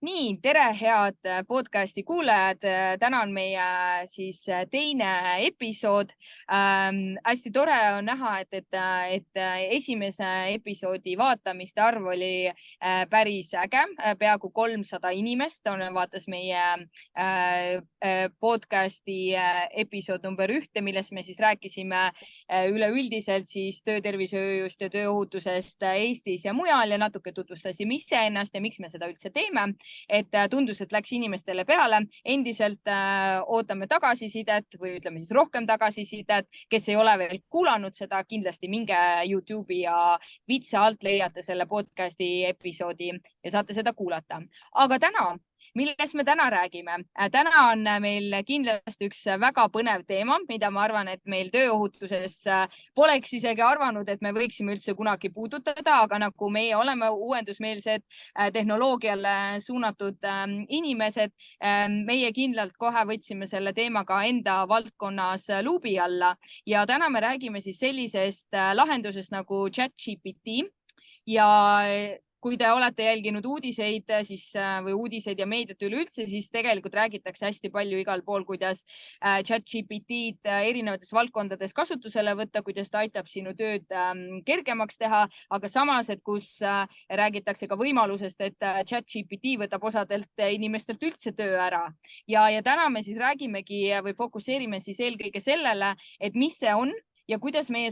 Nii, tere, head podcasti kuulajad. Täna on meie teine episood. Hästi tore on näha, et esimese episoodi vaatamiste arv oli päris äge. Peaaegu 300 inimest vaatas meie podcasti episood number 1, milles me siis rääkisime üleüldiselt töötervishoiust ja tööohutusest Eestis ja mujal ja natuke tutvustasime iseennast ja miks me seda üldse teeme. Tundus, et läks inimestele peale. Endiselt ootame tagasisidet või ütleme siis rohkem tagasisidet. Kes ei ole veel kuulanud seda, kindlasti minge YouTube'i ja vitsa alt leiate selle podcasti episoodi ja saate seda kuulata. Aga millest me täna räägime? Täna on meil kindlasti üks väga põnev teema, mida ma arvan, et meil tööohutuses poleks isegi arvanud, et me võiksime üldse kunagi puudutada, aga nagu meie oleme uuendusmeelsed tehnoloogiale suunatud inimesed, meie kindlalt kohe võtsime selle teemaga enda valdkonnas luubi alla ja täna me räägime siis sellisest lahendusest nagu ChatGPT ja kui te olete jälginud uudiseid või uudiseid ja meediat üleüldse, siis tegelikult räägitakse hästi palju igal pool, kuidas ChatGPT-d erinevates valdkondades kasutusele võtta, kuidas ta aitab sinu tööd kergemaks teha, aga samas, et kus räägitakse ka võimalusest, et ChatGPT võtab osadelt inimestelt üldse töö ära. Ja täna me siis räägimegi või fokusseerime siis eelkõige sellele, et mis see on ja kuidas meie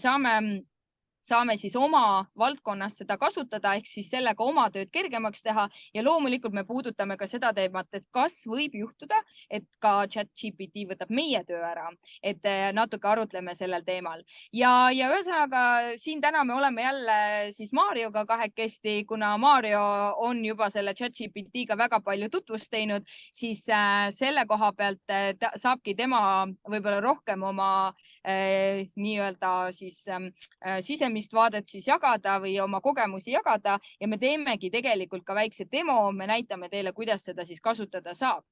saame siis oma valdkonnas seda kasutada ehk siis sellega oma tööd kergemaks teha ja loomulikult me puudutame ka seda teemat, et kas võib juhtuda, et ka ChatGPT võtab meie töö ära, et natuke arutleme sellel teemal. Ja ühesõnaga siin täna me oleme jälle siis Marioga kahekesti, kuna Mario on juba selle ChatGPT-ga väga palju tutvust teinud, siis selle koha pealt saabki tema võib-olla rohkem oma nii-öelda siis sisemist vaadet siis jagada või oma kogemusi jagada ja me teemegi tegelikult ka väikse demo, me näitame teile, kuidas seda siis kasutada saab.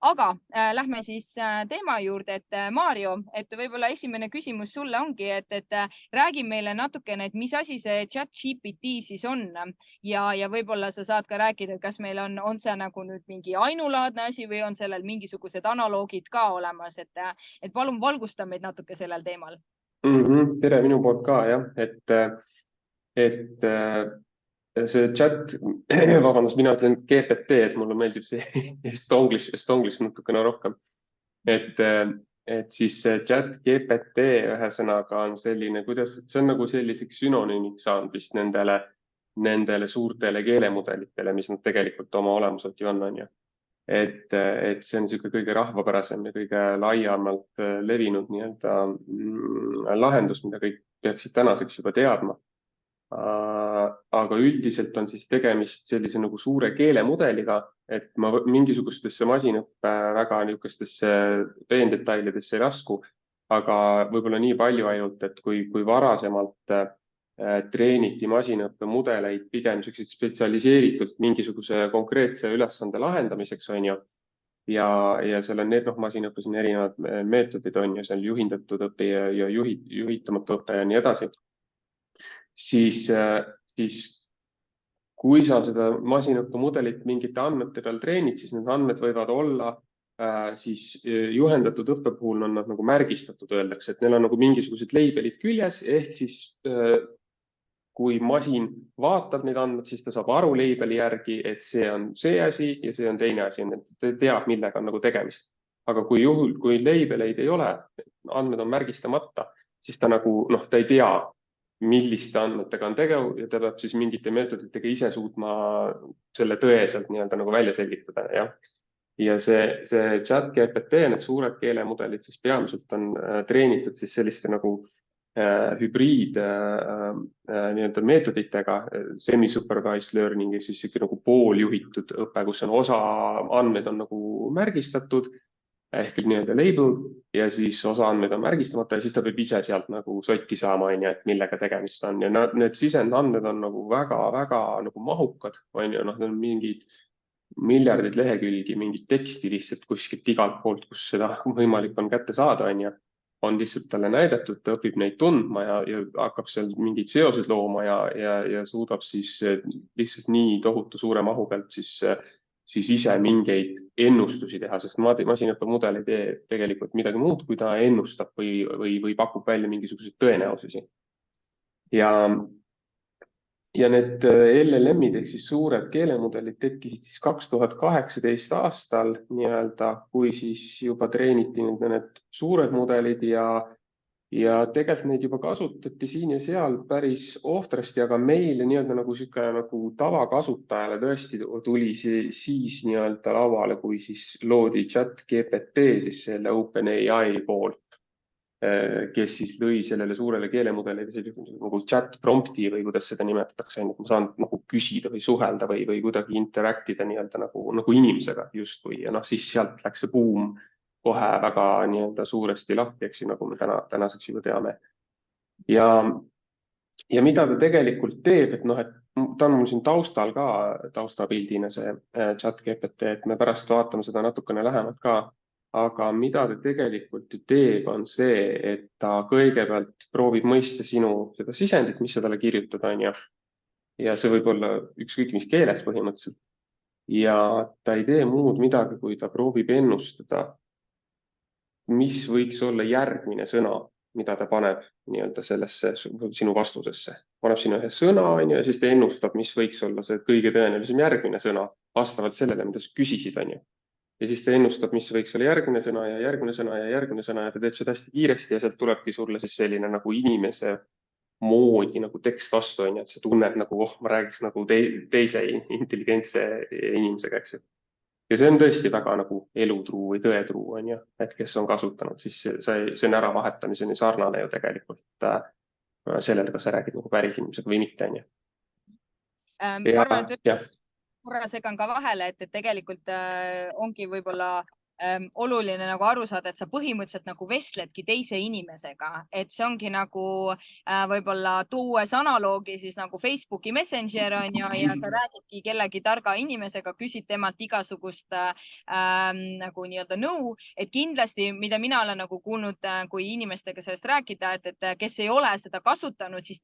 Aga lähme siis teema juurde, et Mario, et võib-olla esimene küsimus sulle ongi, et räägi meile natukene, et mis asi see ChatGPT siis on ja võib-olla sa saad ka rääkida, et kas meil on see nagu nüüd mingi ainulaadne asi või on sellel mingisugused analoogid ka olemas, et palun valgusta meid natuke sellel teemal. Tere minu poolt ka, jah, et see chat, vabandust, mina ütlen GPT, et mulle meeldib see estonglish natukene rohkem. Et siis see chat GPT ühesõnaga on selline, see on nagu selliseks sünonüümiks saanud vist nendele suurtele keelemudelitele, mis nad tegelikult oma olemuselt ju on ju. Et see on niisugune kõige rahvapärasem ja kõige laiemalt levinud nii-öelda lahendus, mida kõik peaksid tänaseks juba teadma. Aga üldiselt on siis tegemist sellise nagu suure keelemudeliga, et ma mingisugustesse masinõppe väga niisugustesse peendetailidesse ei lasku, aga võib-olla nii palju ainult, et kui varasemalt treeniti masinõppemudeleid pigem spetsialiseeritult mingisuguse konkreetse ülesande lahendamiseks, on ju. Ja seal on masinõppes on erinevad meetodid, on ju, seal juhindatud õpe ja juhitamatu õpe ja nii edasi. Siis kui sa seda masinõppemudelit mingite andmete peal treenid, siis need andmed võivad olla siis juhendatud õppe puhul on nad nagu märgistatud, öeldakse, et neil on nagu mingisugused leibelid küljes, ehk siis kui masin vaatab neid andmeid, siis ta saab aru leibeli järgi, et see on see asi ja see on teine asi, ta teab, millega on nagu tegemist. Aga kui leibeleid ei ole, andmed on märgistamata, siis ta nagu, ta ei tea, milliste andmetega on tegu ja ta peab siis mingite meetoditega ise suutma selle tõeselt nii-öelda nagu välja selgitada, jah. Ja see ChatGPT, need suured keelemudelid siis peamiselt on treenitud siis selliste nagu hübriid nii-öelda meetoditega, semi-supervised learning, siis nagu pooljuhitud õpe, kus on osa andmeid on nagu märgistatud ehk nii-öelda labeled ja siis osa andmeid on märgistamata ja siis ta peab ise sealt nagu sotti saama, on ju, et millega tegemist on. Ja need sisendandmed on nagu väga-väga nagu mahukad, on ju, need on mingid miljardid lehekülgi, mingit teksti lihtsalt kuskilt igalt poolt, kus seda võimalik on kätte saada, on lihtsalt talle näidatud, ta õpib neid tundma ja hakkab seal mingid seosed looma ja suudab siis lihtsalt nii tohutu suure mahu pealt siis siis ise mingeid ennustusi teha, sest masinõppemudel ei tee tegelikult midagi muud, kui ta ennustab või pakub välja mingisuguseid tõenäosusi. Ja need LLM-id ehk siis suured keelemudelid tekkisid siis 2018 aastal nii-öelda, kui siis juba treeniti need suured mudelid ja tegelikult neid juba kasutati siin ja seal päris ohtrasti, aga meile nii-öelda nagu sihuke nagu tavakasutajale tõesti tuli siis nii-öelda lauale, kui siis loodi ChatGPT siis selle OpenAI poolt, kes siis lõi sellele suurele keelemudelile nagu chat prompti või kuidas seda nimetatakse, et ma saan nagu küsida või suhelda või kuidagi interaktida nii-öelda nagu inimesega justkui ja siis sealt läks see buum kohe väga nii-öelda suuresti lahti, eks ju, nagu me tänaseks juba teame. Ja mida ta tegelikult teeb, et ta on mul siin taustal ka taustapildina see ChatGPT, et me pärast vaatame seda natukene lähemalt ka. Aga mida ta tegelikult ju teeb, on see, et ta kõigepealt proovib mõista sinu seda sisendit, mis sa talle kirjutad, on ju. Ja see võib olla ükskõik mis keeles põhimõtteliselt. Ja ta ei tee muud midagi, kui ta proovib ennustada, mis võiks olla järgmine sõna, mida ta paneb nii-öelda sellesse sinu vastusesse. Paneb sinna ühe sõna, on ju, ja siis ta ennustab, mis võiks olla see kõige tõenäolisem järgmine sõna vastavalt sellele, mida sa küsisid, on ju. Ja siis ta ennustab, mis võiks olla järgmine sõna ja järgmine sõna ja järgmine sõna ja ta teeb seda hästi kiiresti ja sealt tulebki sulle siis selline nagu inimese moodi nagu tekst vastu, on ju, et sa tunned nagu, ma räägiks nagu teise intelligentse inimesega, eks ju. Ja see on tõesti väga nagu elutruu või tõetruu, on ju, et kes on kasutanud, siis see on äravahetamiseni sarnane ju tegelikult sellele, kas sa räägid nagu päris inimesega või mitte, on ju. Ma arvan, et korra segan ka vahele, et tegelikult ongi võib-olla oluline nagu aru saada, et sa põhimõtteliselt nagu vestledki teise inimesega, et see ongi nagu võib-olla tuues analoogi siis nagu Facebooki Messenger on ju, ja sa räägidki kellegi targa inimesega, küsid temalt igasugust nagu nii-öelda nõu, et kindlasti, mida mina olen nagu kuulnud, kui inimestega sellest rääkida, et kes ei ole seda kasutanud, siis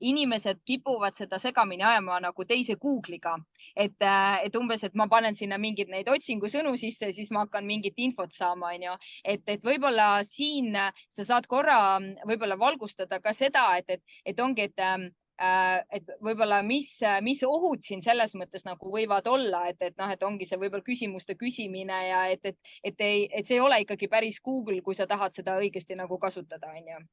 inimesed kipuvad seda segamini ajama nagu teise Google'iga, et umbes, et ma panen sinna mingeid neid otsingusõnu sisse, siis ma hakkan mingit infot saama, on ju. Et võib-olla siin sa saad korra võib-olla valgustada ka seda, et ongi, et võib-olla mis ohud siin selles mõttes nagu võivad olla, et ongi see võib-olla küsimuste küsimine ja et see ei ole ikkagi päris Google, kui sa tahad seda õigesti nagu kasutada, on ju.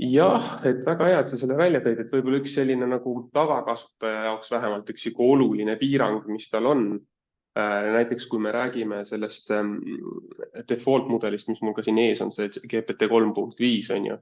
Jah, et väga hea, et sa selle välja tõid, et võib-olla üks selline nagu tavakasutaja jaoks vähemalt üks oluline piirang, mis tal on. Näiteks kui me räägime sellest default mudelist, mis mul ka siin ees on, see GPT 3.5 on ju,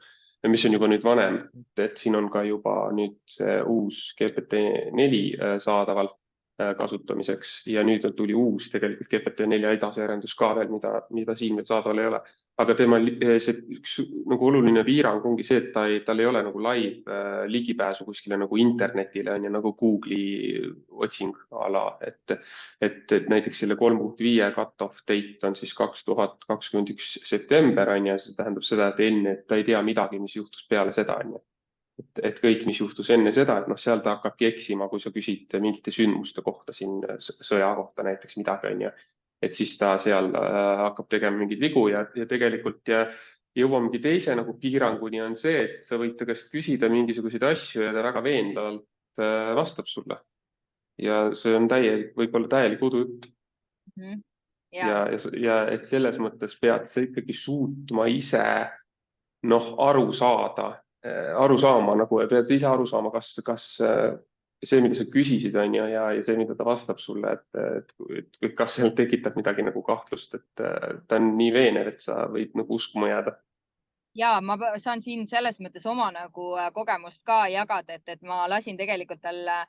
mis on juba nüüd vanem, et siin on ka juba nüüd see uus GPT 4 saadaval kasutamiseks ja nüüd tuli uus tegelikult GPT 4 edasiarendus ka veel, mida siin veel saadaval ei ole. Aga tema see üks nagu oluline piirang ongi see, et tal ei ole nagu live ligipääsu kuskile nagu internetile on ja nagu Google'i otsing ala, et näiteks selle 3.5 cut-off date on siis 2021 september on ja see tähendab seda, et enne ta ei tea midagi, mis juhtus peale seda on. Et kõik, mis juhtus enne seda, et seal ta hakkabki eksima, kui sa küsid mingite sündmuste kohta siin sõja kohta näiteks midagi on ju. Et siis ta seal hakkab tegema mingeid vigu ja tegelikult jõuamegi teise nagu piiranguni on see, et sa võid ta käest küsida mingisuguseid asju ja ta väga veenvalt vastab sulle. Ja see on võib-olla täielik udujutt. Ja et selles mõttes pead sa ikkagi suutma ise aru saama, nagu pead ise aru saama, kas see, mida sa küsisid on ja see, mida ta vastab sulle, et kas seal tekitab midagi nagu kahtlust, et ta on nii veenev, et sa võid nagu uskuma jääda. Ja ma saan siin selles mõttes oma nagu kogemust ka jagada, et ma lasin tegelikult talle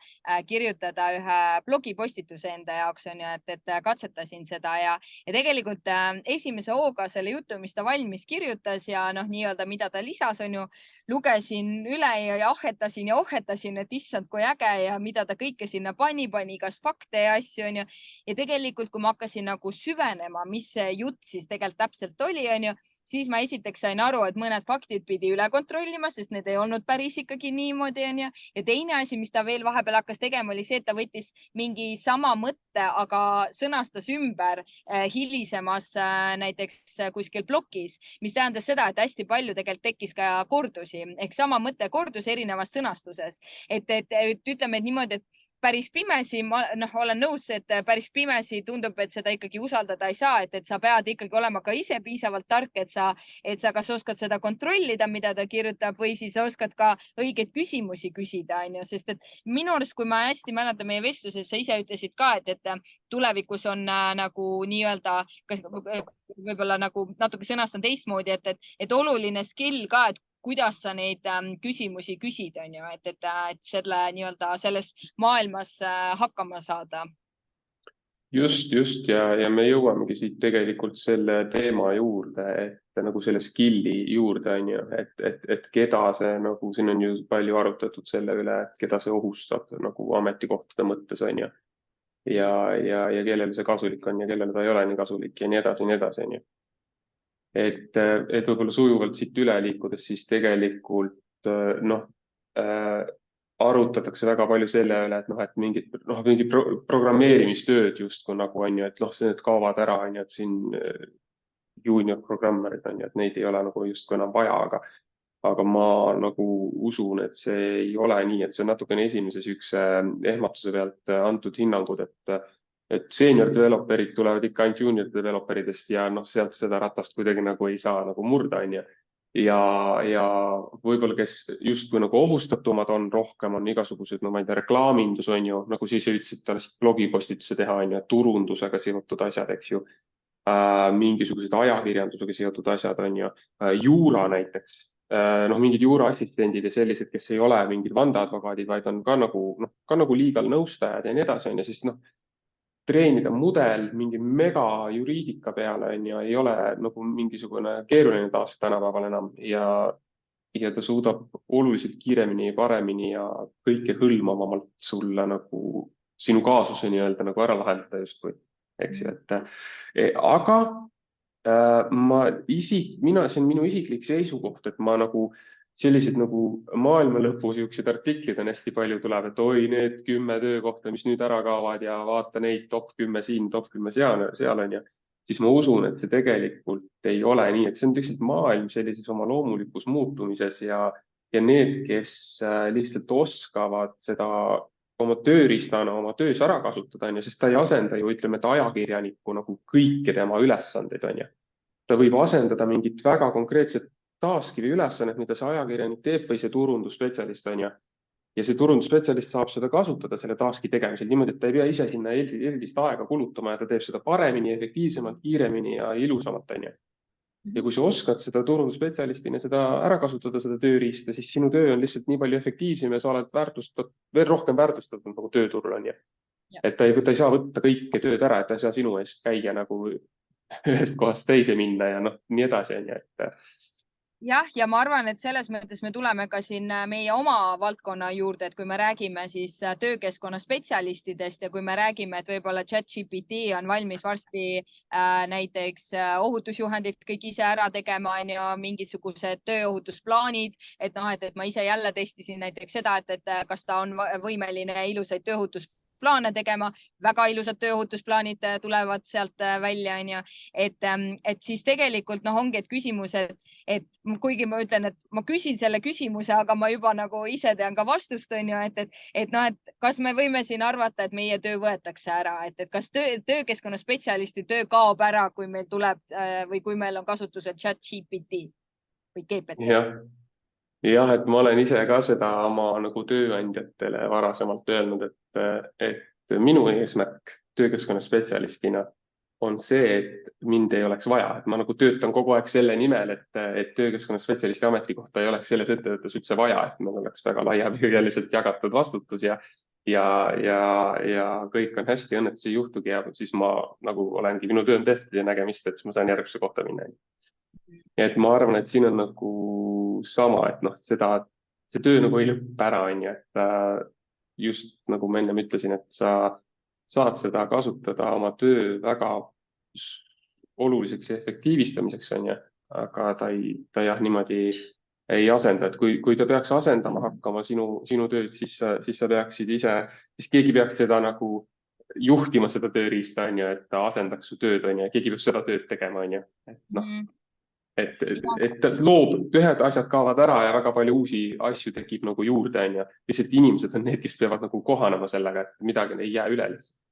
kirjutada ühe blogipostituse enda jaoks on ju, et katsetasin seda ja tegelikult esimese hooga selle jutu, mis ta valmis kirjutas ja nii-öelda, mida ta lisas on ju, lugesin üle ja ohetasin, et issand, kui äge ja mida ta kõike sinna pani kas fakte ja asju on ju. Ja tegelikult, kui ma hakkasin nagu süvenema, mis see jutt siis tegelikult täpselt oli, on ju, siis ma esiteks sain aru, et mõned faktid pidi üle kontrollima, sest need ei olnud päris ikkagi niimoodi, onju. Ja teine asi, mis ta veel vahepeal hakkas tegema, oli see, et ta võttis mingi sama mõtte, aga sõnastas ümber hilisemas näiteks kuskil plokis, mis tähendas seda, et hästi palju tegelikult tekkis ka kordusi ehk sama mõte kordus erinevas sõnastuses. Et ütleme, et niimoodi, et päris pimesi, ma olen nõus, et päris pimesi tundub, et seda ikkagi usaldada ei saa, et sa pead ikkagi olema ka ise piisavalt tark, et sa kas oskad seda kontrollida, mida ta kirjutab, või siis oskad ka õigeid küsimusi küsida, onju, sest et minu arust, kui ma hästi mäletan meie vestluses, sa ise ütlesid ka, et tulevikus on nagu nii-öelda, võib-olla nagu natuke sõnastan teistmoodi, et oluline skill ka, et kuidas sa neid küsimusi küsid, on ju, et selle nii-öelda selles maailmas hakkama saada. Just ja me jõuamegi siit tegelikult selle teema juurde, et nagu selle skill'i juurde on ju, et keda see nagu, siin on ju palju arutatud selle üle, et keda see ohustab nagu ametikohtade mõttes on ju. Ja kellele see kasulik on ja kellele ta ei ole nii kasulik ja nii edasi, on ju. Et võib-olla sujuvalt siit üle liikudes, siis tegelikult arutatakse väga palju selle üle, et mingid programmeerimistööd justkui nagu on ju, et need kaovad ära, on ju, et siin junior programmerid on ju, et neid ei ole nagu justkui enam vaja, aga ma nagu usun, et see ei ole nii, et see on natukene esimese sükse ehmatuse pealt antud hinnangud, et senior developerid tulevad ikka ainult junior developeridest ja sealt seda ratast kuidagi nagu ei saa nagu murda, on ju. Ja võib-olla, kes justkui nagu ohustatumad on rohkem, on igasugused, ma ei tea, reklaamindus on ju, nagu siis ütlesid, tahtsid blogipostituse teha, on ju, turundusega seotud asjad, eks ju. Mingisugused ajakirjandusega seotud asjad on ju, juura näiteks. Mingid juuraassistendid ja sellised, kes ei ole mingid vandeadvokaadid, vaid on ka nagu legal nõustajad ja nii edasi, on ju, sest treenida mudel mingi mega juriidika peale on ja ei ole nagu mingisugune keeruline taas tänapäeval enam ja ta suudab oluliselt kiiremini, paremini ja kõike hõlmavamalt sulle nagu sinu kaasuse nii-öelda nagu ära lahendada justkui, eks ju, aga see on minu isiklik seisukoht, et ma nagu sellised nagu maailma lõpu siuksed artiklid on hästi palju tuleb, et oi, need 10 töökohta, mis nüüd ära kaovad ja vaata neid top 10 siin, top 10 seal on ju. Siis ma usun, et see tegelikult ei ole nii, et see on lihtsalt maailm sellises oma loomulikus muutumises ja need, kes lihtsalt oskavad seda oma tööriistana oma töös ära kasutada, on ju, sest ta ei asenda ju, ütleme, et ajakirjaniku nagu kõiki tema ülesandeid, on ju. Ta võib asendada mingit väga konkreetset taski või ülesannet, mida see ajakirjanik teeb või see turundusspetsialist on ju. Ja see turundusspetsialist saab seda kasutada selle taski tegemisel niimoodi, et ta ei pea ise sinna erilist aega kulutama ja ta teeb seda paremini, efektiivsemalt, kiiremini ja ilusamalt on ju. Ja kui sa oskad seda turundusspetsialistina seda ära kasutada, seda tööriista, siis sinu töö on lihtsalt nii palju efektiivsem ja sa oled veel rohkem väärtustatud nagu tööturul on ju. Et ta ei saa võtta kõike tööd ära, et ta ei saa sinu eest käia nagu ühest kohast teise minna ja nii edasi on ju, Jah, ja ma arvan, et selles mõttes me tuleme ka siin meie oma valdkonna juurde, et kui me räägime siis töökeskkonna spetsialistidest ja kui me räägime, et võib-olla ChatGPT on valmis varsti näiteks ohutusjuhendid kõik ise ära tegema, on ju, mingisugused tööohutusplaanid, et ma ise jälle testisin näiteks seda, et kas ta on võimeline ilusaid tööohutusplaane tegema, väga ilusad tööohutusplaanid tulevad sealt välja, on ju, et siis tegelikult ongi, et küsimus, et kuigi ma ütlen, et ma küsin selle küsimuse, aga ma juba nagu ise tean ka vastust, on ju, et kas me võime siin arvata, et meie töö võetakse ära, et kas töökeskkonna spetsialisti töö kaob ära, kui meil tuleb või kui meil on kasutusel ChatGPT või GPT? Jah, et ma olen ise ka seda oma nagu tööandjatele varasemalt öelnud, et minu eesmärk töökeskkonna spetsialistina on see, et mind ei oleks vaja, et ma nagu töötan kogu aeg selle nimel, et töökeskkonna spetsialisti ametikohta ei oleks selles ettevõttes üldse vaja, et meil oleks väga laiapõhjaliselt jagatud vastutus ja kõik on hästi, õnnetus ei juhtugi ja siis ma nagu olengi, minu töö on tehtud ja nägemist, et siis ma saan järgmisse kohta minna. Et ma arvan, et siin on nagu sama, et see töö nagu ei lõppe ära, on ju, et just nagu ma ennem ütlesin, et sa saad seda kasutada oma töö väga oluliseks ja efektiivistamiseks, on ju, aga ta jah niimoodi ei asenda, et kui ta peaks asendama hakkama sinu tööd, siis sa peaksid ise, siis keegi peaks seda nagu juhtima seda tööriista, on ju, et ta asendaks su tööd, on ju, ja keegi peab seda tööd tegema, on ju. Et noh, et loob, ühed asjad kaovad ära ja väga palju uusi asju tekib nagu juurde, on ju. Lihtsalt inimesed on need, kes peavad nagu kohanema sellega, et midagi ei jää üle lihtsalt.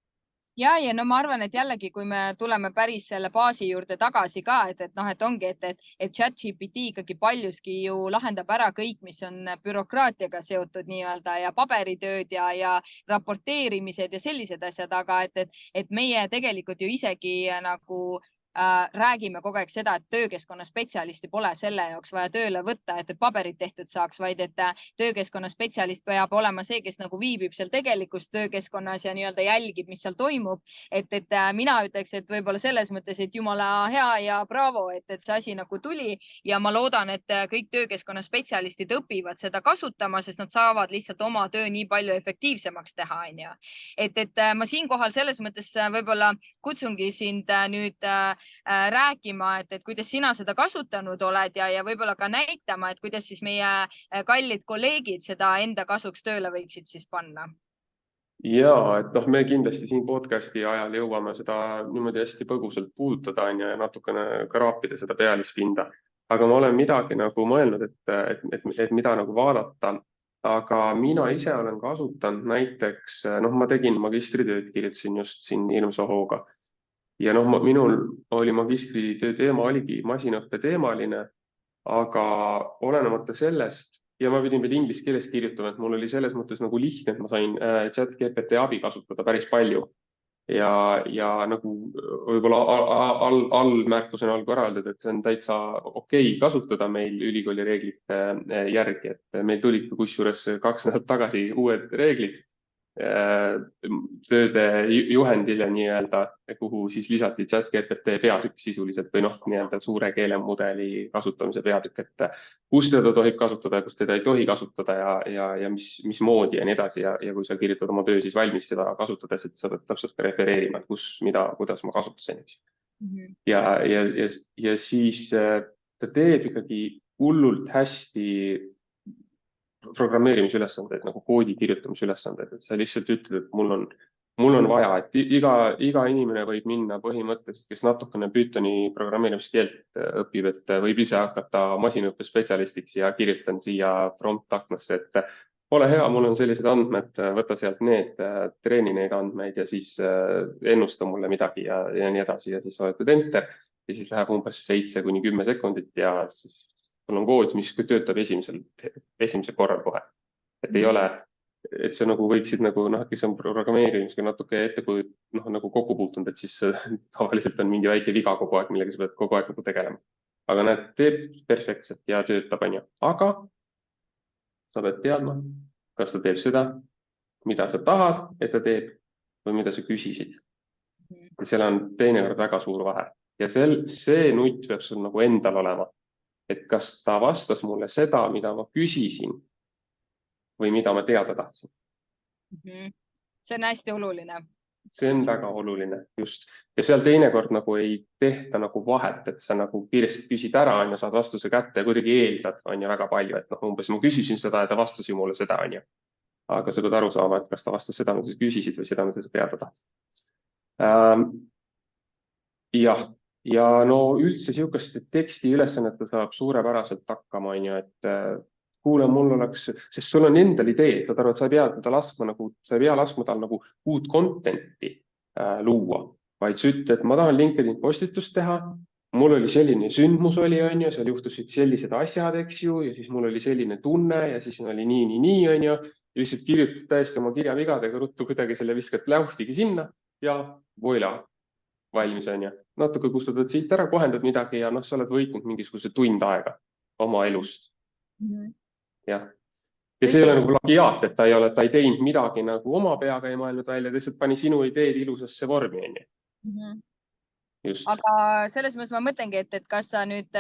Ja no ma arvan, et jällegi, kui me tuleme päris selle baasi juurde tagasi ka, et noh, et ongi, et ChatGPT ikkagi paljuski ju lahendab ära kõik, mis on bürokraatiaga seotud nii-öelda ja paberitööd ja raporteerimised ja sellised asjad, aga et meie tegelikult ju isegi nagu räägime kogu aeg seda, et töökeskkonna spetsialisti pole selle jaoks vaja tööle võtta, et paberid tehtud saaks, vaid et töökeskkonna spetsialist peab olema see, kes nagu viibib seal tegelikus töökeskkonnas ja nii-öelda jälgib, mis seal toimub. Et mina ütleks, et võib-olla selles mõttes, et jumala hea ja bravo, et see asi nagu tuli ja ma loodan, et kõik töökeskkonna spetsialistid õpivad seda kasutama, sest nad saavad lihtsalt oma töö nii palju efektiivsemaks teha, on ju. Et ma siinkohal selles mõttes võib-olla kutsungi sind nüüd rääkima, et kuidas sina seda kasutanud oled ja võib-olla ka näitama, et kuidas siis meie kallid kolleegid seda enda kasuks tööle võiksid siis panna. Ja, et noh, me kindlasti siin podcasti ajal jõuame seda niimoodi hästi põgusalt puudutada on ja natukene kraapida seda pealispinda. Aga ma olen midagi nagu mõelnud, et mida nagu vaadata. Aga mina ise olen kasutanud näiteks, noh, ma tegin magistritööd, kirjutasin just siin hirmsa hooga. Ja noh, minul oli magistritöö teema oligi masinaõppe teemaline, aga olenemata sellest ja ma pidin veel inglise keeles kirjutama, et mul oli selles mõttes nagu lihtne, et ma sain ChatGPT abi kasutada päris palju. Ja nagu võib-olla allmärkusena olgu ära öeldud, et see on täitsa okei kasutada meil ülikooli reeglite järgi, et meil tulid kusjuures 2 nädalat tagasi uued reeglid tööde juhendile nii-öelda, kuhu siis lisati ChatGPT peatükk sisuliselt või noh, nii-öelda suure keelemudeli kasutamise peatükk, et kus teda tohib kasutada ja kus teda ei tohi kasutada ja mismoodi ja nii edasi. Ja kui sa kirjutad oma töö siis valmis seda kasutades, et sa pead täpselt ka refereerima, et kus, mida, kuidas ma kasutasin. Ja siis ta teeb ikkagi hullult hästi programmeerimisülesandeid, nagu koodi kirjutamisülesandeid, et sa lihtsalt ütled, et mul on vaja, et iga inimene võib minna põhimõtteliselt, kes natukene Pythoni programmeerimiskeelt õpib, et võib ise hakata masinaõppe spetsialistiks ja kirjutan siia prompt aknasse, et ole hea, mul on sellised andmed, võta sealt need, treeni neid andmeid ja siis ennusta mulle midagi ja nii edasi ja siis vajutad enter ja siis läheb umbes 7 kuni 10 sekundit ja siis sul on kood, mis töötab esimesel korral kohe. Et ei ole, et sa nagu võiksid nagu, noh, kes on programmeerimisega natuke ette, kui nagu kokku puutunud, et siis tavaliselt on mingi väike viga kogu aeg, millega sa pead kogu aeg nagu tegelema. Aga näed, teeb perfektselt ja töötab, on ju. Aga sa pead teadma, kas ta teeb seda, mida sa tahad, et ta teeb või mida sa küsisid. Ja seal on teinekord väga suur vahe. Ja see nutt peab sul nagu endal olema. Et kas ta vastas mulle seda, mida ma küsisin või mida ma teada tahtsin. See on hästi oluline. See on väga oluline, just. Ja seal teinekord nagu ei tehta nagu vahet, et sa nagu kiiresti küsid ära ja saad vastuse kätte ja kuidagi eeldad on ju väga palju, et noh, umbes ma küsisin seda ja ta vastas ju mulle seda on ju. Aga sa pead aru saama, et kas ta vastas seda, mida sa küsisid või seda, mida sa teada tahtsid. Jah. Ja no üldse sihukest teksti ülesannete saab suurepäraselt hakkama, on ju, et kuule, mul oleks, sest sul on endal idee, et sa ei pea laskma tal nagu uut content'i luua, vaid sa ütled, et ma tahan LinkedIn postitust teha, mul oli selline sündmus oli, on ju, seal juhtusid sellised asjad, eks ju, ja siis mul oli selline tunne ja siis oli nii, on ju, ja lihtsalt kirjutad täiesti oma kirjavigadega ruttu kuidagi selle viskad läuhtigi sinna ja voila. Valmis on ju. Natuke kustutad siit ära, kohendad midagi ja noh, sa oled võitnud mingisuguse tund aega oma elust. Ja see ei ole nagu plagiaat, et ta ei teinud midagi nagu oma peaga ei mõelnud välja, lihtsalt pani sinu ideed ilusasse vormi. just. Aga selles mõttes ma mõtlengi, et kas sa nüüd,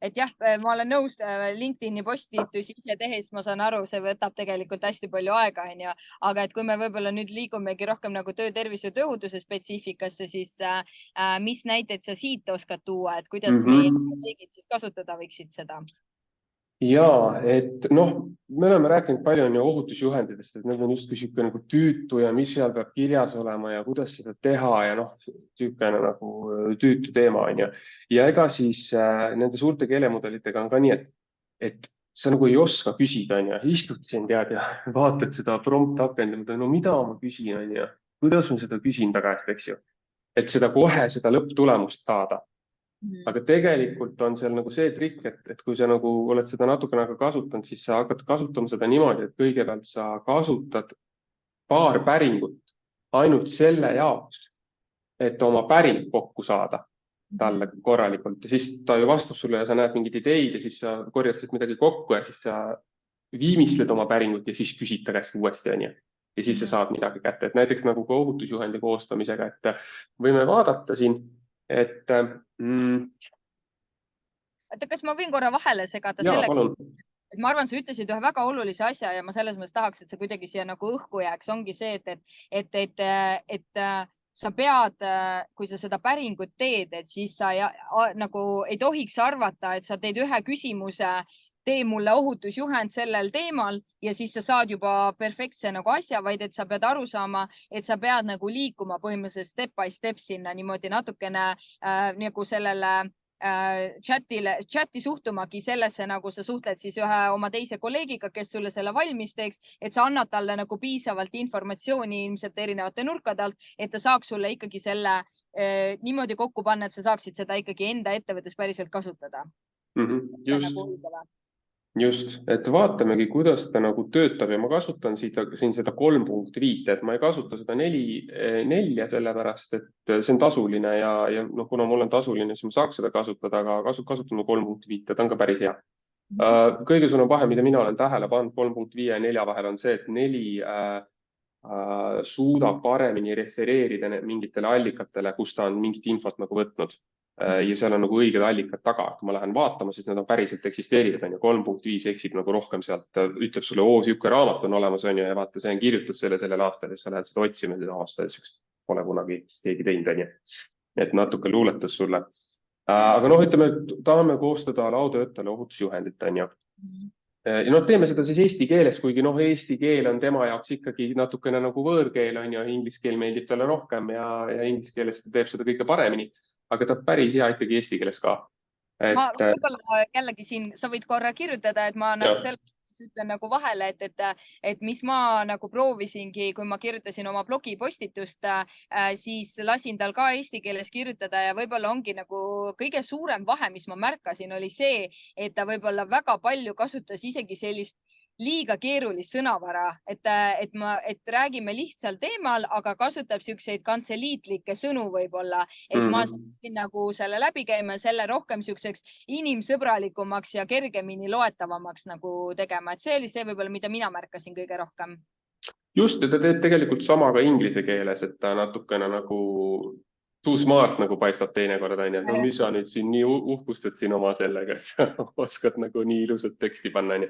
et jah, ma olen nõus LinkedIni postitusi ise tehes, ma saan aru, see võtab tegelikult hästi palju aega, onju. Aga et kui me võib-olla nüüd liigumegi rohkem nagu töötervise ja tööohutuse spetsiifikasse, siis mis näiteid sa siit oskad tuua, et kuidas meie kolleegid siis kasutada võiksid seda? Ja, et noh, me oleme rääkinud palju ohutusjuhenditest, et need on just siuke nagu tüütu ja mis seal peab kirjas olema ja kuidas seda teha ja noh, siukene nagu tüütu teema on ju. Ja ega siis nende suurte keelemudelitega on ka nii, et sa nagu ei oska küsida, on ju, istud siin tead ja vaatad seda prompt akendamist, no mida ma küsin, on ju, kuidas ma seda küsin ta käest, eks ju, et seda kohe seda lõpptulemust saada. Aga tegelikult on seal nagu see trikk, et kui sa nagu oled seda natukene aega kasutanud, siis sa hakkad kasutama seda niimoodi, et kõigepealt sa kasutad paar päringut ainult selle jaoks, et oma päring kokku saada talle korralikult ja siis ta ju vastab sulle ja sa näed mingid ideid ja siis sa korjad midagi kokku ja siis sa viimistled oma päringut ja siis küsid ta käest uuesti, on ju. Ja siis sa saad midagi kätte, et näiteks nagu ka ohutusjuhendi koostamisega, et võime vaadata siin, et kas ma võin korra vahele segada sellega, et ma arvan, sa ütlesid ühe väga olulise asja ja ma selles mõttes tahaks, et see kuidagi siia nagu õhku jääks, ongi see, et sa pead, kui sa seda päringut teed, et siis sa nagu ei tohiks arvata, et sa teed ühe küsimuse, tee mulle ohutusjuhend sellel teemal ja siis sa saad juba perfektse nagu asja, vaid et sa pead aru saama, et sa pead nagu liikuma põhimõtteliselt step by step sinna niimoodi natukene nagu sellele chati suhtumagi sellesse, nagu sa suhtled siis ühe oma teise kolleegiga, kes sulle selle valmis teeks, et sa annad talle nagu piisavalt informatsiooni ilmselt erinevate nurkade alt, et ta saaks sulle ikkagi selle niimoodi kokku panna, et sa saaksid seda ikkagi enda ettevõttes päriselt kasutada. Just, et vaatamegi, kuidas ta nagu töötab ja ma kasutan siin seda 3.5, et ma ei kasuta seda 4 sellepärast, et see on tasuline ja noh, kuna mul on tasuline, siis ma saaks seda kasutada, aga kasutame 3.5, ta on ka päris hea. Kõige suurem vahe, mida mina olen tähele pannud 3.5 ja 4 vahel on see, et 4 suudab paremini refereerida mingitele allikatele, kus ta on mingit infot nagu võtnud. Ja seal on nagu õiged allikad taga, kui ma lähen vaatama, siis nad on päriselt eksisteerivad, on ju 3.5 eksib nagu rohkem sealt, ütleb sulle, siuke raamat on olemas, on ju, ja vaata, see on kirjutas sellel aastal ja sa lähed seda otsima seda aastal, sest pole kunagi keegi teinud, on ju. Et natuke luuletas sulle. Aga noh, ütleme, tahame koostada lauatöötajale ohutusjuhendit, on ju. Ja noh, teeme seda siis eesti keeles, kuigi noh, eesti keel on tema jaoks ikkagi natukene nagu võõrkeel, on ju, inglise keel meeldib talle rohkem ja inglise keeles ta teeb seda kõige paremini. Aga ta päris hea ikkagi eesti keeles ka. Ma võib-olla jällegi siin, sa võid korra kirjutada, et ma nagu selles ütlen nagu vahele, et mis ma nagu proovisingi, kui ma kirjutasin oma blogipostitust, siis lasin tal ka eesti keeles kirjutada ja võib-olla ongi nagu kõige suurem vahe, mis ma märkasin, oli see, et ta võib-olla väga palju kasutas isegi sellist liiga keerulist sõnavara, et räägime lihtsal teemal, aga kasutab siukseid kantseliitlikke sõnu võib-olla, et ma pidin nagu selle läbi käima ja selle rohkem siukseks inimsõbralikumaks ja kergemini loetavamaks nagu tegema, et see oli see võib-olla, mida mina märkasin kõige rohkem. Just, ja ta teeb tegelikult sama ka inglise keeles, et ta natukene nagu too smart nagu paistab teinekord, on ju, et no mis sa nüüd siin nii uhkustad siin oma sellega, et sa oskad nagu nii ilusat teksti panna, on ju.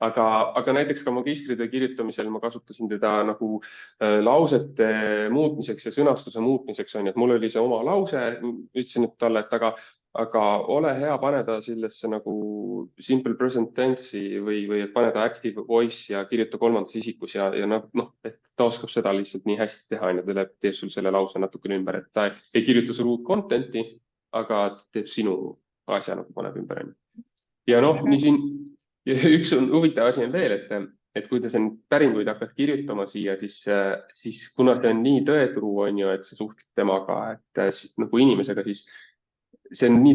Aga näiteks ka magistritöö kirjutamisel ma kasutasin teda nagu lausete muutmiseks ja sõnastuse muutmiseks, on ju, et mul oli see oma lause, ütlesin talle, et aga ole hea, pane ta sellesse nagu simple present tense'i või pane ta active voice ja kirjuta kolmandas isikus ja noh, et ta oskab seda lihtsalt nii hästi teha, on ju, ta teeb sul selle lause natukene ümber, et ta ei kirjuta sul uut content'i, aga teeb sinu asja nagu paneb ümber. Ja noh, üks huvitav asi on veel, et kui ta siin päringuid hakkad kirjutama siia, siis kuna ta on nii tõetruu, on ju, et sa suhtled temaga, et nagu inimesega, siis see on nii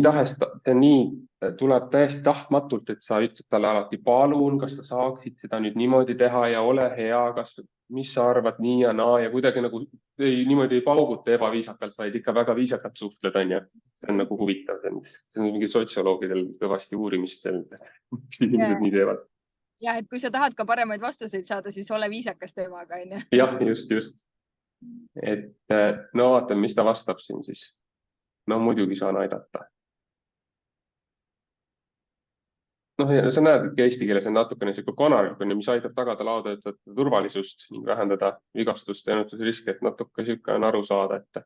tuleb täiesti tahtmatult, et sa ütled talle alati palun, kas sa saaksid seda nüüd niimoodi teha ja ole hea, mis sa arvad nii ja naa ja kuidagi nagu niimoodi ei pauguta ebaviisakalt, vaid ikka väga viisakalt suhtled, on ju. See on nagu huvitav, see on mingi sotsioloogidel kõvasti uurimist seal, miks inimesed nii teevad. Ja, et kui sa tahad ka paremaid vastuseid saada, siis ole viisakas temaga, on ju. Jah, just. Et no vaatame, mis ta vastab siin siis. no muidugi saan aidata. Noh, ja sa näed, et eesti keeles on natukene selline konarlik, mis aitab tagada laotöötajate turvalisust ning vähendada vigastuste ja õnnetusriske, et natuke sihuke on aru saada, et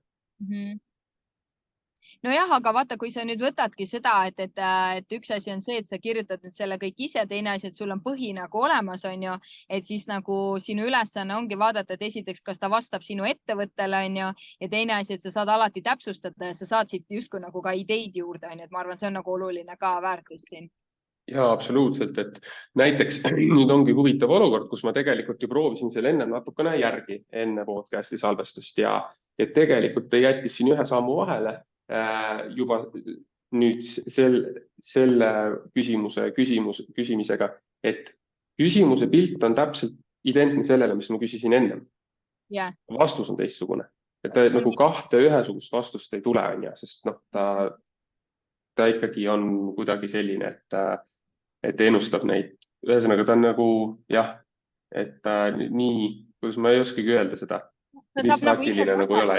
Nojah, aga vaata, kui sa nüüd võtadki seda, et üks asi on see, et sa kirjutad nüüd selle kõik ise, teine asi, et sul on põhi nagu olemas, on ju, et siis nagu sinu ülesanne ongi vaadata, et esiteks, kas ta vastab sinu ettevõttele, on ju, ja teine asi, et sa saad alati täpsustada ja sa saad siit justkui nagu ka ideid juurde, on ju, et ma arvan, see on nagu oluline ka väärtus siin. ja absoluutselt, et näiteks nüüd ongi huvitav olukord, kus ma tegelikult ju proovisin selle enne natukene järgi enne podcast'i salvestust ja tegelikult ta jättis siin ühe sammu vahele juba nüüd selle küsimisega, et küsimuse pilt on täpselt identne sellele, mis ma küsisin ennem. Yeah. Vastus on teistsugune, et nagu kahte ühesugust vastust ei tule, on ju, sest noh, ta ikkagi on kuidagi selline, et ennustab neid. Ühesõnaga, ta on nagu jah, et nii, kuidas ma ei oskagi öelda seda. Distraktiline nagu ei ole,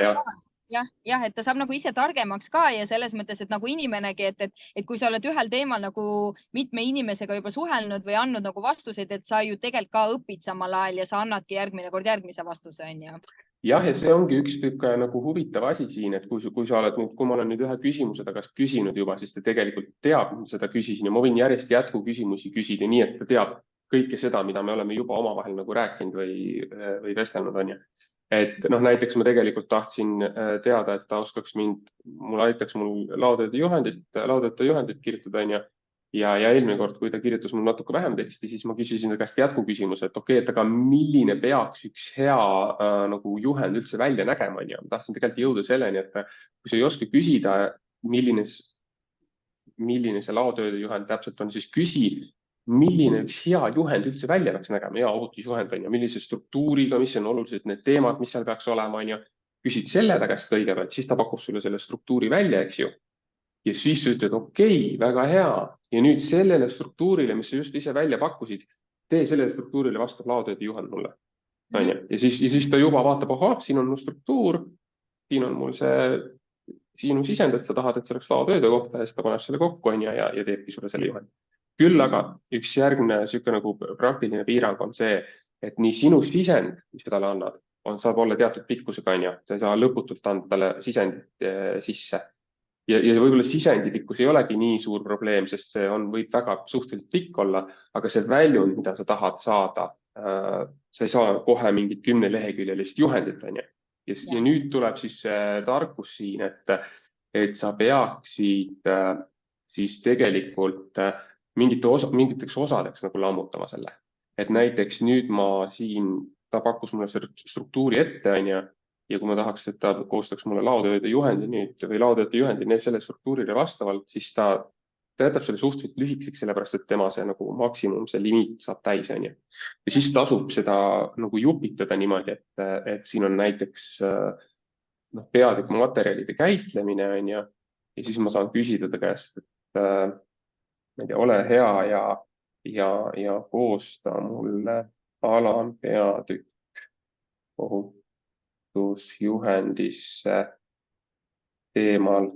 jah, et ta saab nagu ise targemaks ka ja selles mõttes, et nagu inimenegi, et kui sa oled ühel teemal nagu mitme inimesega juba suhelnud või andnud nagu vastuseid, et sa ju tegelikult ka õpid samal ajal ja sa annadki järgmine kord järgmise vastuse, on ju. Jah, ja see ongi üks tükk nagu huvitav asi siin, et kui sa oled nüüd, kui ma olen nüüd ühe küsimuse tagast küsinud juba, siis ta tegelikult teab, seda küsisin ja ma võin järjest jätkuküsimusi küsida nii, et ta teab kõike seda, mida me oleme juba omavahel nagu rääkinud või vestelnud, on ju. Et noh, näiteks ma tegelikult tahtsin teada, et ta oskaks aitaks mul laotöötaja juhendit kirjutada, on ju. Ja eelmine kord, kui ta kirjutas mul natuke vähem teksti, siis ma küsisin ta käest jätkuküsimuse, et okei, et aga milline peaks üks hea nagu juhend üldse välja nägema, on ju. Ma tahtsin tegelikult jõuda selleni, et kui sa ei oska küsida, milline see laotöötaja juhend täpselt on, siis küsi, milline üks hea juhend üldse välja peaks nägema, hea ohutusjuhend on ju, millise struktuuriga, mis on olulised need teemad, mis seal peaks olema, on ju. Küsid selle ta käest kõigepealt, siis ta pakub sulle selle struktuuri välja, eks ju. Ja siis sa ütled, okei, väga hea. Ja nüüd sellele struktuurile, mis sa just ise välja pakkusid, tee sellele struktuurile vastab laotöötaja juhend mulle. On ju? Ja siis ta juba vaatab, aha, siin on mu struktuur, siin on mul sinu sisend, et sa tahad, et see oleks laotööde kohta ja siis ta paneb selle kokku, on ju, ja teebki sulle selle juhendi. Küll aga üks järgmine siuke nagu praktiline piirang on see, et nii sinu sisend, mis sa talle annad, saab olla teatud pikkusega, on ju. Sa ei saa lõputult anda talle sisendit sisse. Ja võib-olla sisendi pikkus ei olegi nii suur probleem, sest see võib väga suhteliselt pikk olla, aga see väljund, mida sa tahad saada, sa ei saa kohe mingit 10-leheküljelist juhendit, on ju. Ja nüüd tuleb siis tarkus siin, et sa peaksid siis tegelikult mingiteks osadeks nagu lammutama selle. Et näiteks nüüd ta pakkus mulle struktuuri ette, on ju, ja kui ma tahaks, et ta koostaks mulle laotööde juhendi või laotööde juhendi selle struktuurile vastavalt, siis ta jätab selle suhteliselt lühikeseks, sellepärast et tema see nagu maksimum, see limiit saab täis, on ju. Ja siis tasub seda nagu jupitada niimoodi, et siin on näiteks peatükk materjalide käitlemine, on ju, ja siis ma saan küsida ta käest, et ma ei tea, ole hea ja koosta mulle alampeatükk ohutusjuhendisse teemal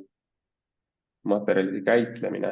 materjalide käitlemine.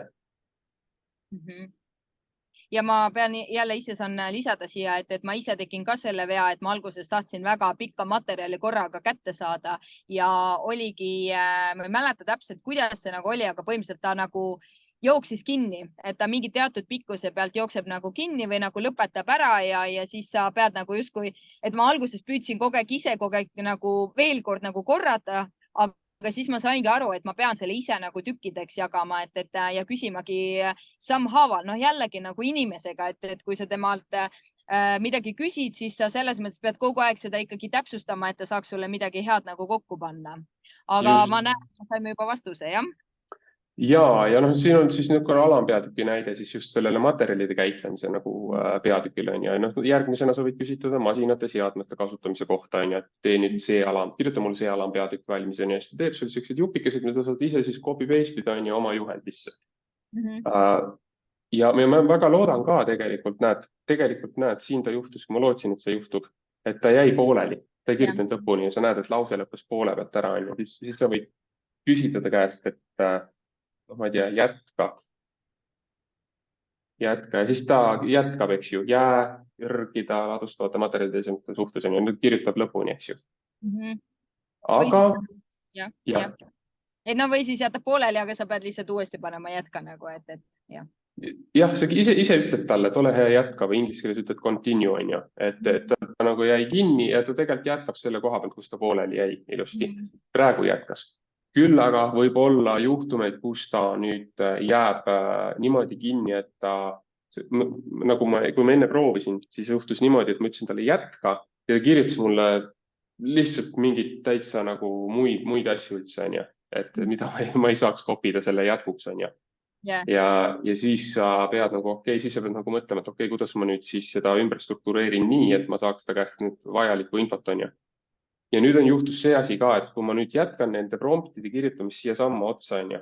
Ja ma pean jälle ise saan lisada siia, et ma ise tegin ka selle vea, et ma alguses tahtsin väga pikka materjali korraga kätte saada ja oligi, ma ei mäleta täpselt, kuidas see nagu oli, aga põhimõtteliselt ta nagu jooksis kinni, et ta mingi teatud pikkuse pealt jookseb nagu kinni või nagu lõpetab ära ja siis sa pead nagu justkui, et ma alguses püüdsin kogu aeg nagu veel kord nagu korrata, aga siis ma saingi aru, et ma pean selle ise nagu tükkideks jagama, ja küsimagi sammhaaval, noh jällegi nagu inimesega, et kui sa temalt midagi küsid, siis sa selles mõttes pead kogu aeg seda ikkagi täpsustama, et ta saaks sulle midagi head nagu kokku panna. Aga ma näen, et saime juba vastuse, jah? Ja noh, siin on siis niisugune alampeatüki näide siis just sellele materjalide käitlemise nagu peatükile on ja järgmisena sa võid küsitleda masinate seadmete kasutamise kohta on ja tee nüüd see alam, kirjuta mulle see alam peatükk valmis on ja siis ta teeb sul sellised jupikesed, mida saad ise siis copy-paste ida on ja oma juhendisse. Ja ma väga loodan ka tegelikult näed, siin ta juhtus, kui ma lootsin, et see juhtub, et ta jäi pooleli, ta ei kirjutanud lõpuni ja sa näed, et lause lõppes poole pealt ära on ja siis sa võid küsida ta käest, et noh, ma ei tea, jätka ja siis ta jätkab, eks ju, järgida ladustavate materjalide suhtes on ju, nüüd kirjutab lõpuni, eks ju. Või Aga jah. jah, Et no või siis jätab pooleli, aga sa pead lihtsalt uuesti panema jätka nagu, et jah. jah, sa ise ütled talle, et ole hea, jätka või inglise keeles ütled continue on ju, et ta nagu jäi kinni ja ta tegelikult jätkab selle koha pealt, kus ta pooleli jäi ilusti. Praegu jätkas. Küll aga võib olla juhtumeid, kus ta nüüd jääb niimoodi kinni, et ta nagu kui ma enne proovisin, siis juhtus niimoodi, et ma ütlesin talle jätka ja ta kirjutas mulle lihtsalt mingit täitsa nagu muid asju üldse on ju, et mida ma ei saaks kopida selle jätkuks on ju. Ja siis sa pead nagu siis sa pead nagu mõtlema, et kuidas ma nüüd siis seda ümber struktureerin nii, et ma saaks ta käest nüüd vajalikku infot on ju. Ja nüüd on juhtus see asi ka, et kui ma nüüd jätkan nende promptide kirjutamist siia samma otsa on ju,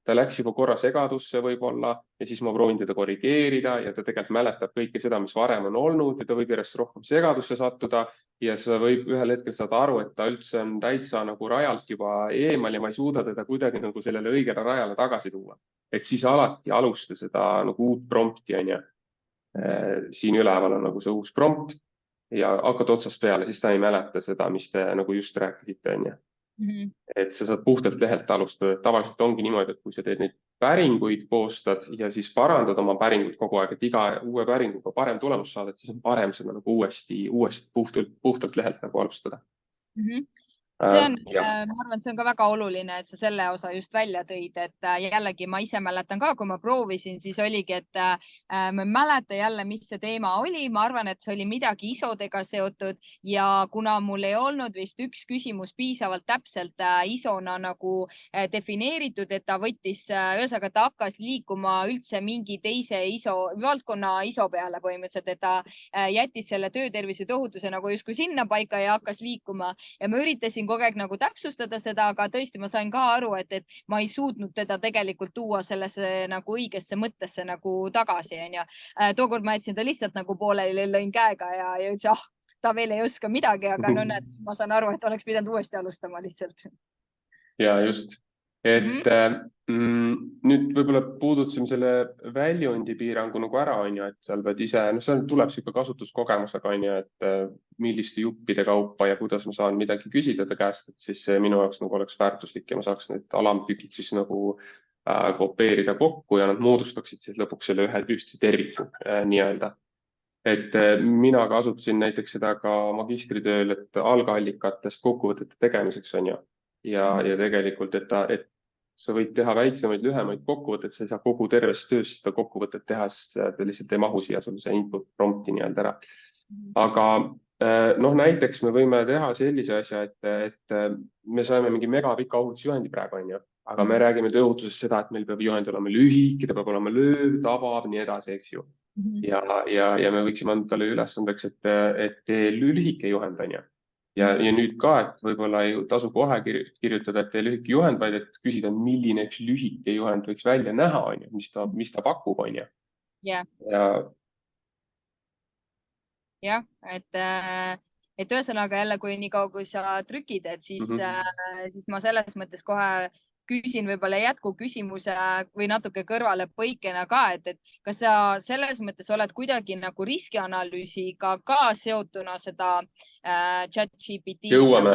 ta läks juba korra segadusse võib-olla ja siis ma proovin teda korrigeerida ja ta tegelikult mäletab kõike seda, mis varem on olnud ja ta võib järjest rohkem segadusse sattuda ja sa võib ühel hetkel saada aru, et ta üldse on täitsa nagu rajalt juba eemal ja ma ei suuda teda kuidagi nagu sellele õigele rajale tagasi tuua. Et siis alati alusta seda nagu uut prompti on ju. Siin üleval on nagu see uus prompt ja hakkad otsast peale, siis ta ei mäleta seda, mis te nagu just rääkisite on ju. Et sa saad puhtalt lehelt alustada, et tavaliselt ongi niimoodi, et kui sa teed neid päringuid, koostad ja siis parandad oma päringuid kogu aeg, et iga uue päringuga parem tulemus saada, et siis on parem seda nagu uuesti puhtalt lehelt nagu alustada. See on, ma arvan, see on ka väga oluline, et sa selle osa just välja tõid, et jällegi ma ise mäletan ka, kui ma proovisin, siis oligi, et ma ei mäleta jälle, mis see teema oli. Ma arvan, et see oli midagi isodega seotud ja kuna mul ei olnud vist üks küsimus piisavalt täpselt isona nagu defineeritud, et ta võttis, ühesõnaga ta hakkas liikuma üldse mingi teise valdkonna iso peale põhimõtteliselt, et ta jättis selle töötervise tohutuse nagu justkui sinna paika ja hakkas liikuma ja ma üritasin kogu aeg nagu täpsustada seda, aga tõesti ma sain ka aru, et ma ei suutnud teda tegelikult tuua sellesse nagu õigesse mõttesse nagu tagasi, onju. Tookord ma jätsin ta lihtsalt nagu pooleli, lõin käega ja ütlesin, ta veel ei oska midagi, aga no näed, ma saan aru, et oleks pidanud uuesti alustama lihtsalt. Ja just, et nüüd võib-olla puudutasime selle väljundi piirangu nagu ära, on ju, et seal pead ise, seal tuleb sihuke kasutuskogemusega, on ju, et milliste juppide kaupa ja kuidas ma saan midagi küsida ta käest, et siis see minu jaoks nagu oleks väärtuslik ja ma saaks need alamtükid siis nagu kopeerida kokku ja nad moodustaksid siis lõpuks selle ühe ühtse terviku nii-öelda. Et mina kasutasin näiteks seda ka magistritööl, et algallikatest kokkuvõtete tegemiseks on ju. Ja tegelikult, et sa võid teha väiksemaid, lühemaid kokkuvõtteid, sa ei saa kogu tervest tööst seda kokkuvõtet teha, sest ta lihtsalt ei mahu siia see input prompti nii-öelda ära. Aga noh, näiteks me võime teha sellise asja, et me saime mingi megapika ohutusjuhendi praegu on ju, aga me räägime tööohutusest seda, et meil peab juhend olema lühike, ta peab olema lööv, tabab, nii edasi, eks ju. Ja me võiksime anda talle ülesandeks, et tee lühike juhend on ju. Ja nüüd ka, et võib-olla ei tasu kohe kirjutada, et tee lühike juhend, vaid et küsida, milline üks lühike juhend võiks välja näha, on ju, mis ta pakub, on ju. Jah, et ühesõnaga jälle, kui nii kaua, kui sa trükid, et siis ma selles mõttes kohe küsin võib-olla jätkuküsimuse või natuke kõrvale põikena ka, et kas sa selles mõttes oled kuidagi nagu riskianalüüsiga ka seotuna seda ChatGPT? Jõuame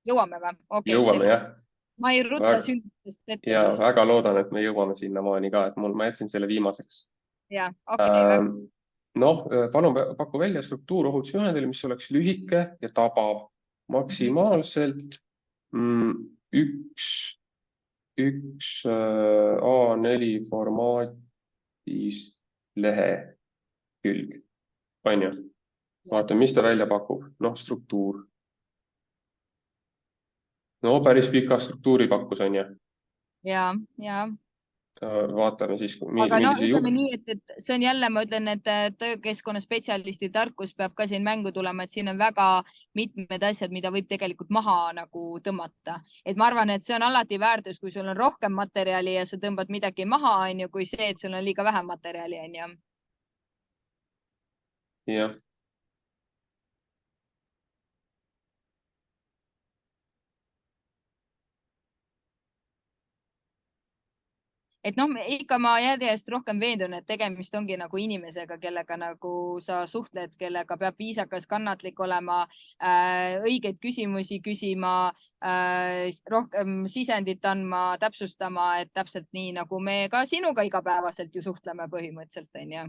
või? Okay, jõuame, jah. Ma ei rutta sündmustest ette. Ja väga loodan, et me jõuame sinnamaani ka, et ma jätsin selle viimaseks. Ja, okei. Noh, palun paku välja struktuur ohutusjuhendile, mis oleks lühike ja tabav maksimaalselt üks A4 formaadis lehekülg, on ju. Vaata, mis ta välja pakub. Noh, struktuur. No päris pika struktuuri pakkus, on ju. Ja. Vaatame siis, aga no ütleme nii, et see on jälle, ma ütlen, et töökeskkonna spetsialisti tarkus peab ka siin mängu tulema, et siin on väga mitmed asjad, mida võib tegelikult maha nagu tõmmata. Et ma arvan, et see on alati väärtus, kui sul on rohkem materjali ja sa tõmbad midagi maha, on ju, kui see, et sul on liiga vähe materjali, on ju. Jah. et noh, ikka ma järjest rohkem veendun, et tegemist ongi nagu inimesega, kellega nagu sa suhtled, kellega peab viisakas, kannatlik olema, õigeid küsimusi küsima, rohkem sisendit andma, täpsustama, et täpselt nii, nagu me ka sinuga igapäevaselt ju suhtleme põhimõtteliselt, on ju.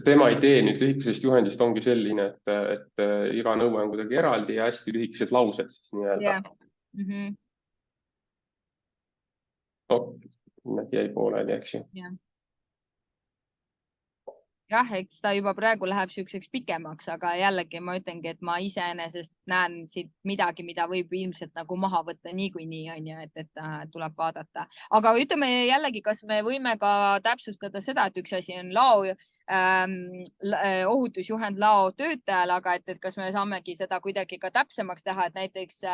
Tema idee nüüd lühikesest juhendist ongi selline, et iga nõue on kuidagi eraldi ja hästi lühikesed laused siis nii-öelda. Need jäi pooleli, eks ju. Jah, eks ta juba praegu läheb selliseks pikemaks, aga jällegi ma ütlengi, et ma iseenesest näen siit midagi, mida võib ilmselt nagu maha võtta niikuinii, on ju, et tuleb vaadata. Aga ütleme jällegi, kas me võime ka täpsustada seda, et üks asi on ohutusjuhend lao töötajale, aga et kas me saamegi seda kuidagi ka täpsemaks teha, et näiteks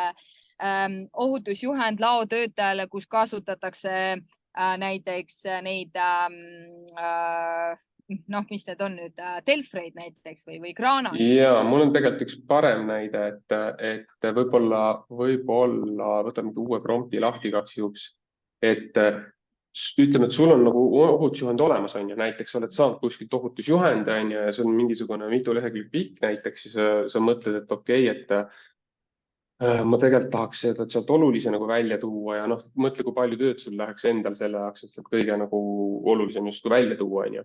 ohutusjuhend lao töötajale, kus kasutatakse näiteks neid noh, mis need on nüüd, Delfreid näiteks või Granasid? Ja, mul on tegelikult üks parem näide, et võib-olla võtame uue prompti lahti kaks juhuks, et ütleme, et sul on nagu ohutusjuhend olemas, on ju, näiteks oled saanud kuskilt ohutusjuhende, on ju, ja see on mingisugune mitu lehekülge pikk näiteks, siis sa mõtled, et okei, et ma tegelikult tahaks seda sealt olulise nagu välja tuua ja noh, mõtle, kui palju tööd sul läheks endal selle jaoks, et sealt kõige nagu olulisem justkui välja tuua, on ju.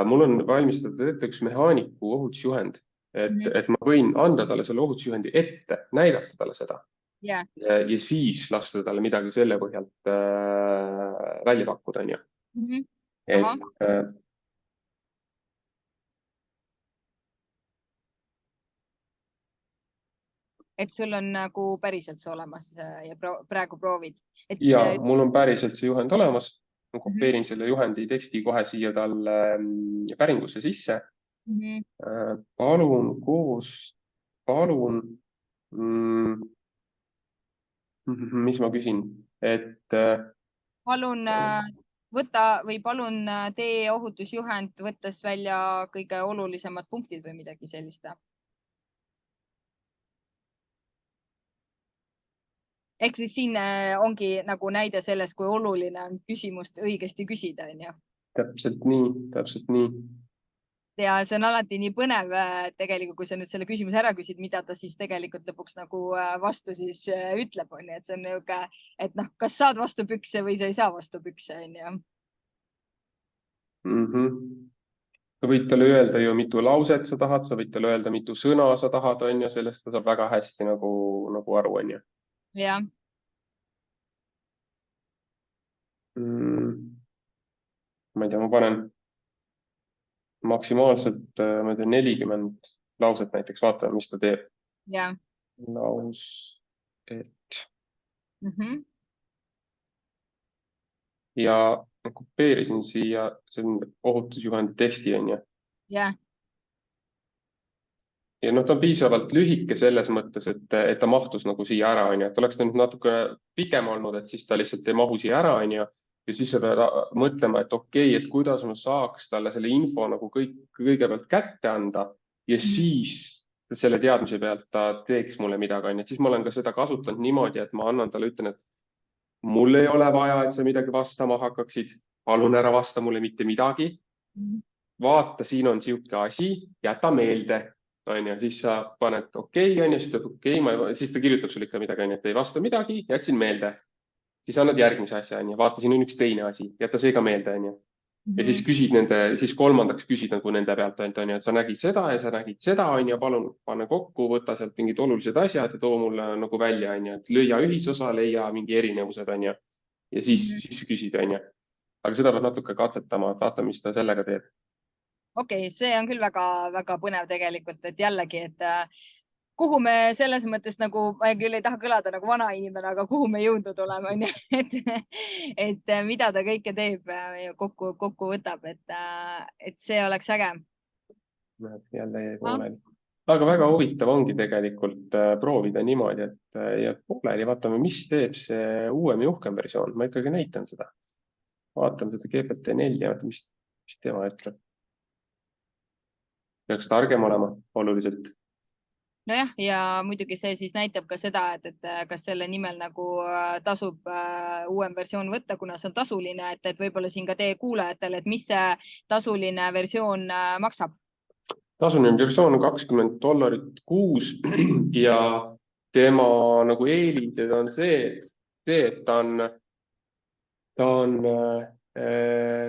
Mul on valmistatud ette üks mehaaniku ohutusjuhend, et ma võin anda talle selle ohutusjuhendi ette, näidata talle seda ja siis lasta talle midagi selle põhjalt välja pakkuda, on ju. Et sul on nagu päriselt see olemas ja praegu proovid? Ja, mul on päriselt see juhend olemas. Ma kopeerin selle juhendi teksti kohe siia talle päringusse sisse. Palun mis ma küsin, et palun võta või palun tee ohutusjuhend, võttes välja kõige olulisemad punktid või midagi sellist. Ehk siis siin ongi nagu näide sellest, kui oluline on küsimust õigesti küsida, on ju. Täpselt nii. Ja see on alati nii põnev tegelikult, kui sa nüüd selle küsimuse ära küsid, mida ta siis tegelikult lõpuks nagu vastu siis ütleb, on ju, et see on niuke, et noh, kas saad vastu pükse või sa ei saa vastu pükse, on ju. Sa võid talle öelda ju, mitu lauset sa tahad, sa võid talle öelda, mitu sõna sa tahad, on ju, sellest ta saab väga hästi nagu aru, on ju. Jah. Ma ei tea, ma panen maksimaalselt, ma ei tea, 40 lauset näiteks, vaatame, mis ta teeb. Jah. Lauset. Ja kopeerisin siia, see on ohutusjuhendi teksti, on ju. Jah. Ja noh, ta on piisavalt lühike selles mõttes, et ta mahtus nagu siia ära, on ju. Et oleks ta nüüd natuke pikem olnud, et siis ta lihtsalt ei mahu siia ära, on ju. Ja siis sa pead mõtlema, et okei, et kuidas ma saaks talle selle info nagu kõigepealt kätte anda ja siis selle teadmise pealt ta teeks mulle midagi, on ju. Siis ma olen ka seda kasutanud niimoodi, et ma annan talle, ütlen, et mul ei ole vaja, et sa midagi vastama hakkaksid. Palun ära vasta mulle mitte midagi. Vaata, siin on siuke asi, jäta meelde. On ju, siis sa paned okei, on ju, siis ta kirjutab sulle ikka midagi, on ju, et ei vasta midagi, jätsin meelde. Siis annad järgmise asja, on ju, vaata, siin on üks teine asi, jäta see ka meelde, on ju. Ja siis siis kolmandaks küsid nagu nende pealt, on ju, et sa nägid seda ja sa nägid seda, on ju, palun pane kokku, võta sealt mingid olulised asjad ja too mulle nagu välja, on ju, et lööja ühisosa, leia mingi erinevused, on ju. Ja siis küsid, on ju. Aga seda peab natuke katsetama, et vaata, mis ta sellega teeb. Okei, see on küll väga põnev tegelikult, et jällegi, et kuhu me selles mõttes nagu, ma küll ei taha kõlada nagu vana inimene, aga kuhu me jõudnud oleme, on ju, et mida ta kõike teeb ja kokku võtab, et see oleks äge. Jälle jäi pooleli. Aga väga huvitav ongi tegelikult proovida niimoodi, et jääb pooleli, vaatame, mis teeb see uuem ja uhkem versioon. Ma ikkagi näitan seda. Vaatame seda GPT-4, mis tema ütleb. Peaks targem olema oluliselt. Nojah, ja muidugi see siis näitab ka seda, et kas selle nimel nagu tasub uuem versioon võtta, kuna see on tasuline, et võib-olla siin ka teie kuulajatele, et mis see tasuline versioon maksab? Tasuline versioon on $20 kuus ja tema nagu eelised on see, et ta on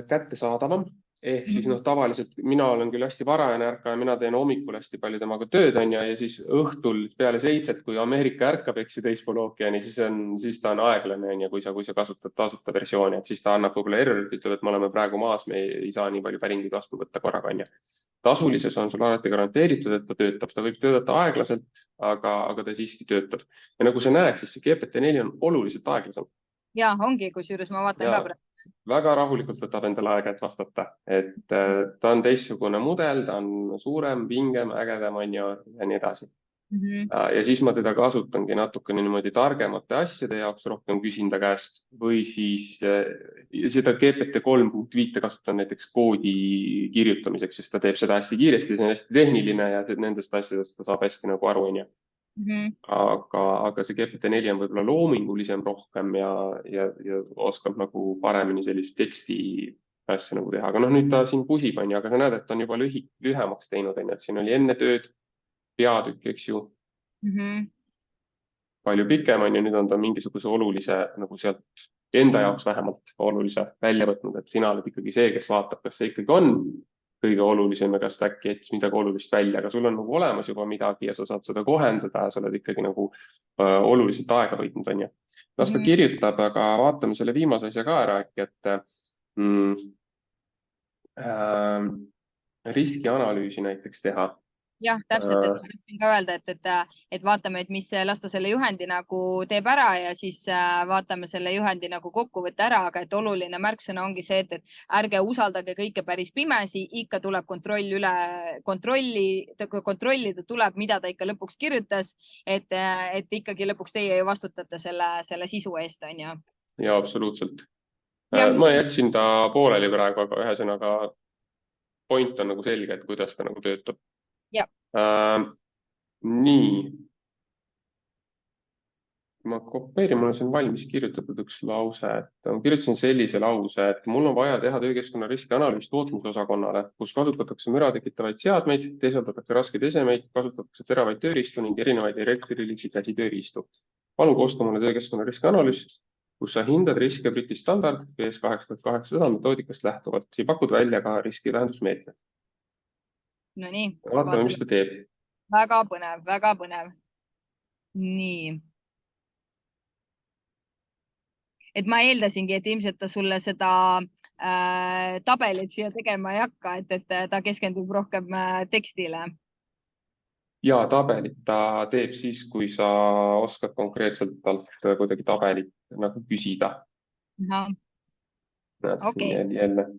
kättesaadavam. Ehk siis tavaliselt mina olen küll hästi varajane ärkaja, mina teen hommikul hästi palju temaga tööd ja siis õhtul peale 7, kui Ameerika ärkab, eks ju, teispool ookeani, siis ta on aeglane, kui sa kasutad tasuta versiooni, et siis ta annab võib-olla errorit, ütleb, et me oleme praegu maas, me ei saa nii palju päringuid vastu võtta korraga. Tasulises on sul alati garanteeritud, et ta töötab, ta võib töötada aeglaselt, aga ta siiski töötab. Ja nagu sa näed, siis see GPT-4 on oluliselt aeglasem. Ja ongi, kusjuures ma vaatan ka praegu. Väga rahulikult võtab endale aega, et vastata, et ta on teistsugune mudel, ta on suurem, vingem, ägedam ja nii edasi. Ja siis ma teda kasutangi natukene niimoodi targemate asjade jaoks, rohkem küsin ta käest või siis seda GPT-3.5 kasutan näiteks koodi kirjutamiseks, sest ta teeb seda hästi kiiresti, see on hästi tehniline ja nendest asjadest ta saab hästi nagu aru. Aga see GPT-4 on võib-olla loomingulisem rohkem ja oskab nagu paremini sellist teksti asja nagu teha. Aga nüüd ta siin pusib, aga sa näed, et ta on juba lühemaks teinud, et siin oli enne tööd peatükk, eks ju. Palju pikem, nüüd on ta mingisuguse olulise nagu sealt enda jaoks vähemalt olulise välja võtnud, et sina oled ikkagi see, kes vaatab, kas see ikkagi on kõige olulisem ja kas äkki jättis midagi olulist välja, aga sul on nagu olemas juba midagi ja sa saad seda kohendada ja sa oled ikkagi nagu oluliselt aega võitnud. Las ta kirjutab, aga vaatame selle viimase asja ka ära äkki, et riskianalüüsi näiteks teha. Jah, täpselt, et tahtsin ka öelda, et vaatame, et mis lasta selle juhendi nagu teeb ära ja siis vaatame selle juhendi nagu kokkuvõtte ära, aga et oluline märksõna ongi see, et ärge usaldage kõike päris pimesi, ikka tuleb kontrollida tuleb, mida ta ikka lõpuks kirjutas, et ikkagi lõpuks teie ju vastutate selle sisu eest, on ju? Ja, absoluutselt. Ma jätsin ta pooleli praegu, aga ühesõnaga point on nagu selge, et kuidas ta nagu töötab. Nii. Ma kopeerin, mul on siin valmis kirjutatud üks lause, et ma kirjutasin sellise lause, et mul on vaja teha töökeskkonna riskianalüüs tootmisosakonnale, kus kasutatakse müra tekitavaid seadmeid, teisaldatakse raskeid esemeid, kasutatakse teravaid tööriistu ning erinevaid elektrilisi käsitööriistu. Palun koosta mulle töökeskkonna riskianalüüs, kus sa hindad riske Briti standard BS8800 metoodikast lähtuvalt ja pakud välja ka riskivähendusmeetmed. No nii. Vaatame, mis ta teeb. Väga põnev, väga põnev. Nii. Et ma eeldasingi, et ilmselt ta sulle seda tabelit siia tegema ei hakka, et ta keskendub rohkem tekstile. Ja tabelit ta teeb siis, kui sa oskad konkreetselt talt kuidagi tabelit nagu küsida. Jälle.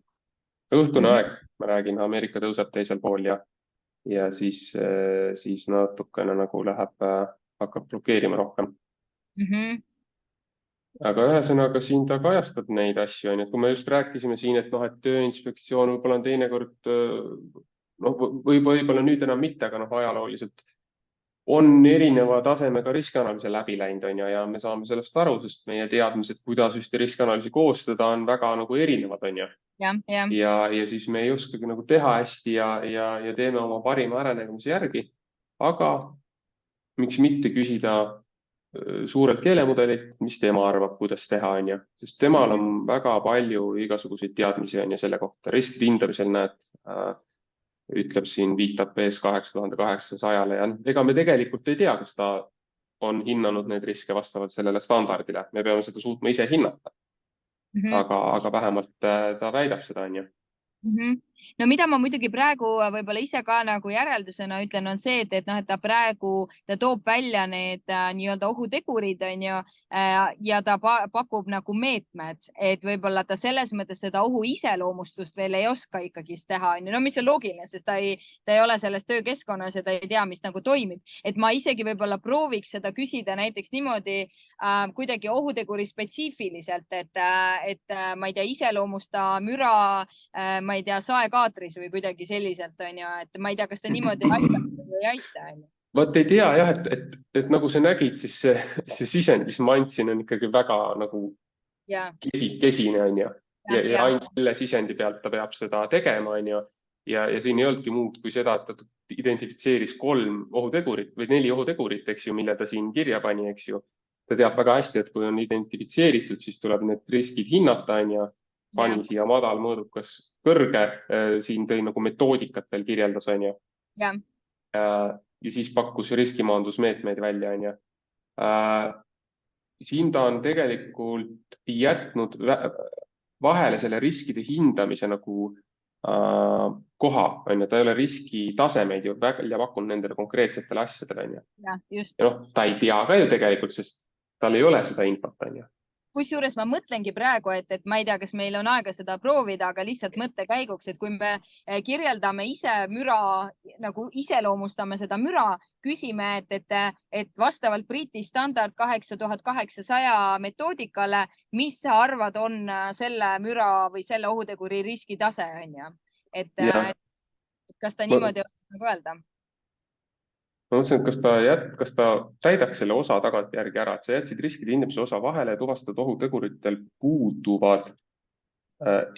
Õhtune aeg, ma räägin, Ameerika tõuseb teisel pool ja siis natukene nagu hakkab blokeerima rohkem. Aga ühesõnaga siin ta kajastab neid asju, et kui me just rääkisime siin, et tööinspektsioon võib-olla on teinekord, võib-olla nüüd enam mitte, aga ajalooliselt on erineva tasemega riskianalüüse läbi läinud ja me saame sellest aru, sest meie teadmised, kuidas just riskianalüüsi koostada, on väga nagu erinevad. Ja siis me ei oskagi nagu teha hästi ja teeme oma parima äranemise järgi, aga miks mitte küsida suurelt keelemudelilt, mis tema arvab, kuidas teha, sest temal on väga palju igasuguseid teadmisi selle kohta. Riskide hindamisel ütleb siin, viitab BS8800 ja ega me tegelikult ei tea, kas ta on hinnanud neid riske vastavalt sellele standardile. Me peame seda suutma ise hinnata, aga vähemalt ta väidab seda. No mida ma muidugi praegu võib-olla ise ka nagu järeldusena ütlen, on see, et ta praegu toob välja need nii-öelda ohutegurid ja ta pakub nagu meetmed, et võib-olla ta selles mõttes seda ohu iseloomustust veel ei oska ikkagi teha. No mis on loogiline, sest ta ei ole selles töökeskkonnas ja ta ei tea, mis nagu toimib. Et ma isegi võib-olla prooviks seda küsida näiteks niimoodi kuidagi ohuteguri spetsiifiliselt, et ma ei tea, iseloomusta müra, ma ei tea, saekaatris või kuidagi selliselt, et ma ei tea, kas ta niimoodi aitab või ei aita. Vot ei tea jah, et nagu sa nägid, siis see sisend, mis ma andsin, on ikkagi väga nagu ja, kesine on ju. Ja ja, ainult selle sisendi pealt ta peab seda tegema, on ju. Ja siin ei olnudki muud kui seda, et ta identifitseeris 3 ohutegurit või 4 ohutegurit, eks ju, mille ta siin kirja pani, eks ju. Ta teab väga hästi, et kui on identifitseeritud, siis tuleb need riskid hinnata, on ju. ja, Pani siia madal, mõõdukas, kõrge. Siin tõi nagu metoodikat veel kirjeldas, on ju. ja, Ja siis pakkus riskimaandusmeetmeid välja, on ju. Siin ta on tegelikult jätnud vahele selle riskide hindamise nagu koha, on ju. Ta ei ole riskitasemeid ju välja pakkunud nendele konkreetsetele asjadele, on ju. ja, just. Ja noh, ta ei tea ka ju tegelikult, sest tal ei ole seda infot, on ju. Kusjuures ma mõtlengi praegu, et ma ei tea, kas meil on aega seda proovida, aga lihtsalt mõttekäiguks, et kui me kirjeldame ise müra, nagu iseloomustame seda müra, küsime, et vastavalt Briti standard 8800 metoodikale, mis sa arvad, on selle müra või selle ohuteguri riskitase, on ju. Et kas ta niimoodi nagu öelda? Ma mõtlesin, et kas ta täidaks selle osa tagantjärgi ära, et sa jätsid riskide hindamise osa vahele ja tuvastad ohuteguritel puuduvad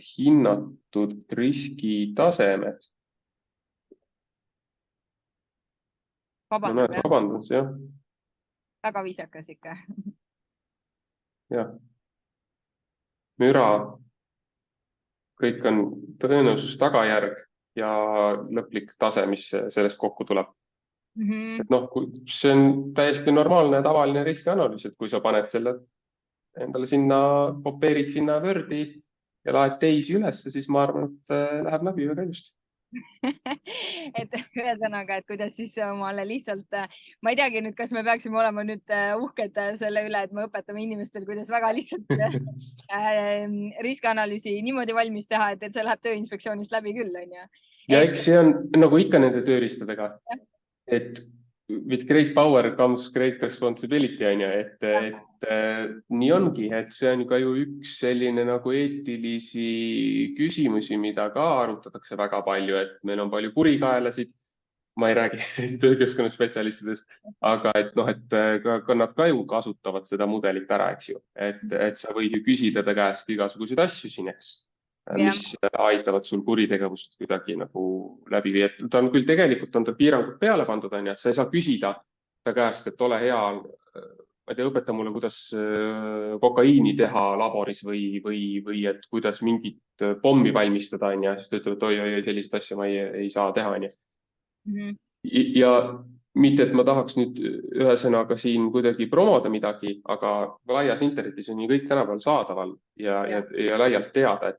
hinnatud riskitasemed. Vabandan, jah. Väga viisakas ikka. Jah. Müra, kõik on tõenäosus tagajärg ja lõplik tase, mis sellest kokku tuleb. Et noh, see on täiesti normaalne ja tavaline riskianalüüs, et kui sa paned selle endale sinna, kopeerid sinna Wordi ja laed teisi üles, siis ma arvan, et see läheb läbi väga ilusti. Et ühesõnaga, et kuidas siis omale lihtsalt, ma ei teagi nüüd, kas me peaksime olema nüüd uhked selle üle, et me õpetame inimestel, kuidas väga lihtsalt riskianalüüsi niimoodi valmis teha, et see läheb Tööinspektsioonist läbi küll, on ju. Ja eks see on nagu ikka nende tööriistadega, et with great power comes great responsibility, on ju, et nii ongi, et see on ka ju üks selline nagu eetilisi küsimusi, mida ka arutatakse väga palju, et meil on palju kurikaelasid. Ma ei räägi töökeskkonna spetsialistidest, aga et noh, et nad ka ju kasutavad seda mudelit ära, eks ju, et sa võid ju küsida ta käest igasuguseid asju siin, eks, mis aitavad sul kuritegevust kuidagi nagu läbi viia. Ta on küll tegelikult on ta piirangud peale pandud, on ju, et sa ei saa küsida ta käest, et ole hea, ma ei tea, õpeta mulle, kuidas kokaiini teha laboris või et kuidas mingit pommi valmistada, on ju, siis ta ütleb, et oi, sellist asja ma ei saa teha, on ju. Ja mitte, et ma tahaks nüüd ühesõnaga siin kuidagi promoda midagi, aga laias internetis on ju kõik tänapäeval saadaval ja laialt teada,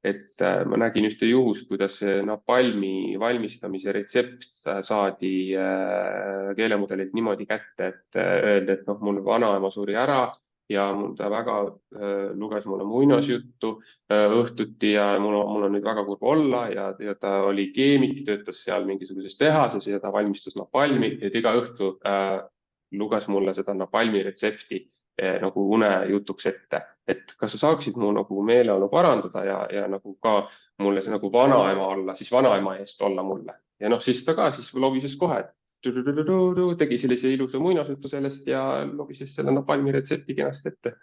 et ma nägin ühte juhust, kuidas napalmi valmistamise retsept saadi keelemudelilt niimoodi kätte, et öeldi, et noh, mul vanaema suri ära ja ta väga luges mulle muinasjuttu õhtuti ja mul on nüüd väga kurb olla ja ta oli keemik, töötas seal mingisuguses tehases ja ta valmistas napalmi, et iga õhtu luges mulle seda napalmi retsepti nagu unejutuks ette, et kas sa saaksid mu nagu meeleolu parandada ja nagu ka mulle see nagu vanaema olla, siis vanaema eest olla mulle. Ja noh, siis ta ka siis lobises kohe, tegi sellise ilusa muinasjutu sellest ja lobises selle napalmi retsepti kenasti ette.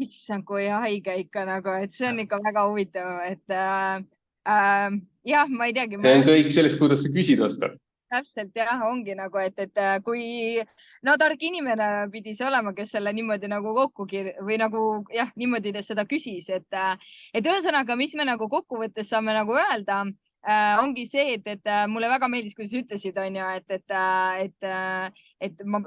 Issand, kui haige ikka nagu, et see on ikka väga huvitav, et jah, ma ei teagi. See on kõik sellest, kuidas sa küsida oskad. Täpselt jah, ongi nagu, et kui no tark inimene pidi see olema, kes selle niimoodi nagu kokku või nagu jah, niimoodi seda küsis, et ühesõnaga, mis me nagu kokkuvõttes saame nagu öelda, ongi see, et mulle väga meeldis, kuidas ütlesid, on ju, et ma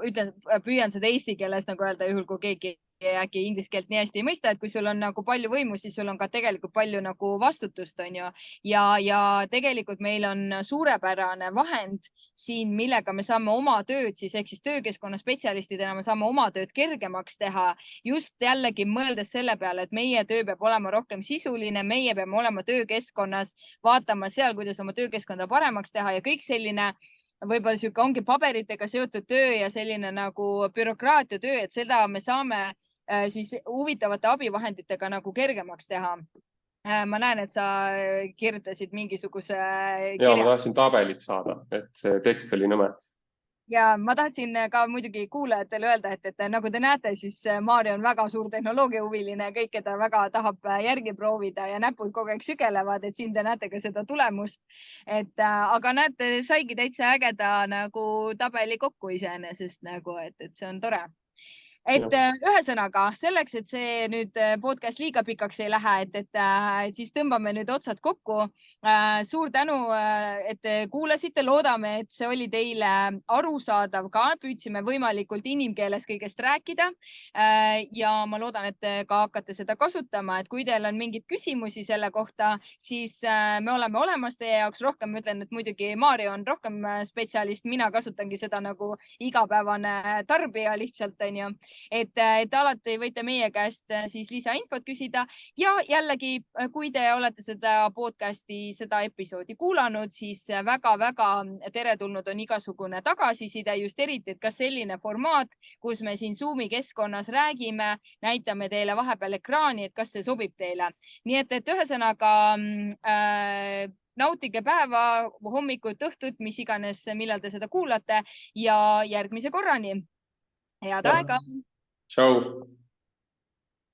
püüan seda eesti keeles nagu öelda, juhul kui keegi äkki inglise keelt nii hästi ei mõista, et kui sul on nagu palju võimu, siis sul on ka tegelikult palju nagu vastutust, on ju. Ja tegelikult meil on suurepärane vahend siin, millega me saame oma tööd siis ehk siis töökeskkonna spetsialistidena me saame oma tööd kergemaks teha. Just jällegi mõeldes selle peale, et meie töö peab olema rohkem sisuline, meie peame olema töökeskkonnas, vaatama seal, kuidas oma töökeskkonda paremaks teha ja kõik selline võib-olla sihuke ongi paberitega seotud töö ja selline nagu bürokraatia töö, et seda me saame siis huvitavate abivahenditega nagu kergemaks teha. Ma näen, et sa kirjutasid mingisuguse kirja. Ja ma tahtsin tabelit saada, et see tekst oli nõme. Ja ma tahtsin ka muidugi kuulajatele öelda, et nagu te näete, siis Maarja on väga suur tehnoloogiahuviline, kõik, keda väga tahab järgi proovida ja näpud kogu aeg sügelevad, et siin te näete ka seda tulemust. Aga näete, saigi täitsa ägeda nagu tabeli kokku iseenesest nagu, et see on tore. Ühesõnaga selleks, et see nüüd podcast liiga pikaks ei lähe, et siis tõmbame nüüd otsad kokku. Suur tänu, et te kuulasite. Loodame, et see oli teile arusaadav ka. Püüdsime võimalikult inimkeeles kõigest rääkida. Ja ma loodan, et te ka hakkate seda kasutama, et kui teil on mingeid küsimusi selle kohta, siis me oleme olemas teie jaoks. Rohkem ütlen, et muidugi Maarja on rohkem spetsialist. Mina kasutangi seda nagu igapäevane tarbija lihtsalt, on ju. Et alati võite meie käest siis lisainfot küsida ja jällegi, kui te olete seda podcasti, seda episoodi kuulanud, siis väga-väga teretulnud on igasugune tagasiside, just eriti, et kas selline formaat, kus me siin Zoomi keskkonnas räägime, näitame teile vahepeal ekraani, et kas see sobib teile. Nii et ühesõnaga nautige päeva, hommikut, õhtut, mis iganes, millal te seda kuulate ja järgmise korrani. Head aega! Tšau!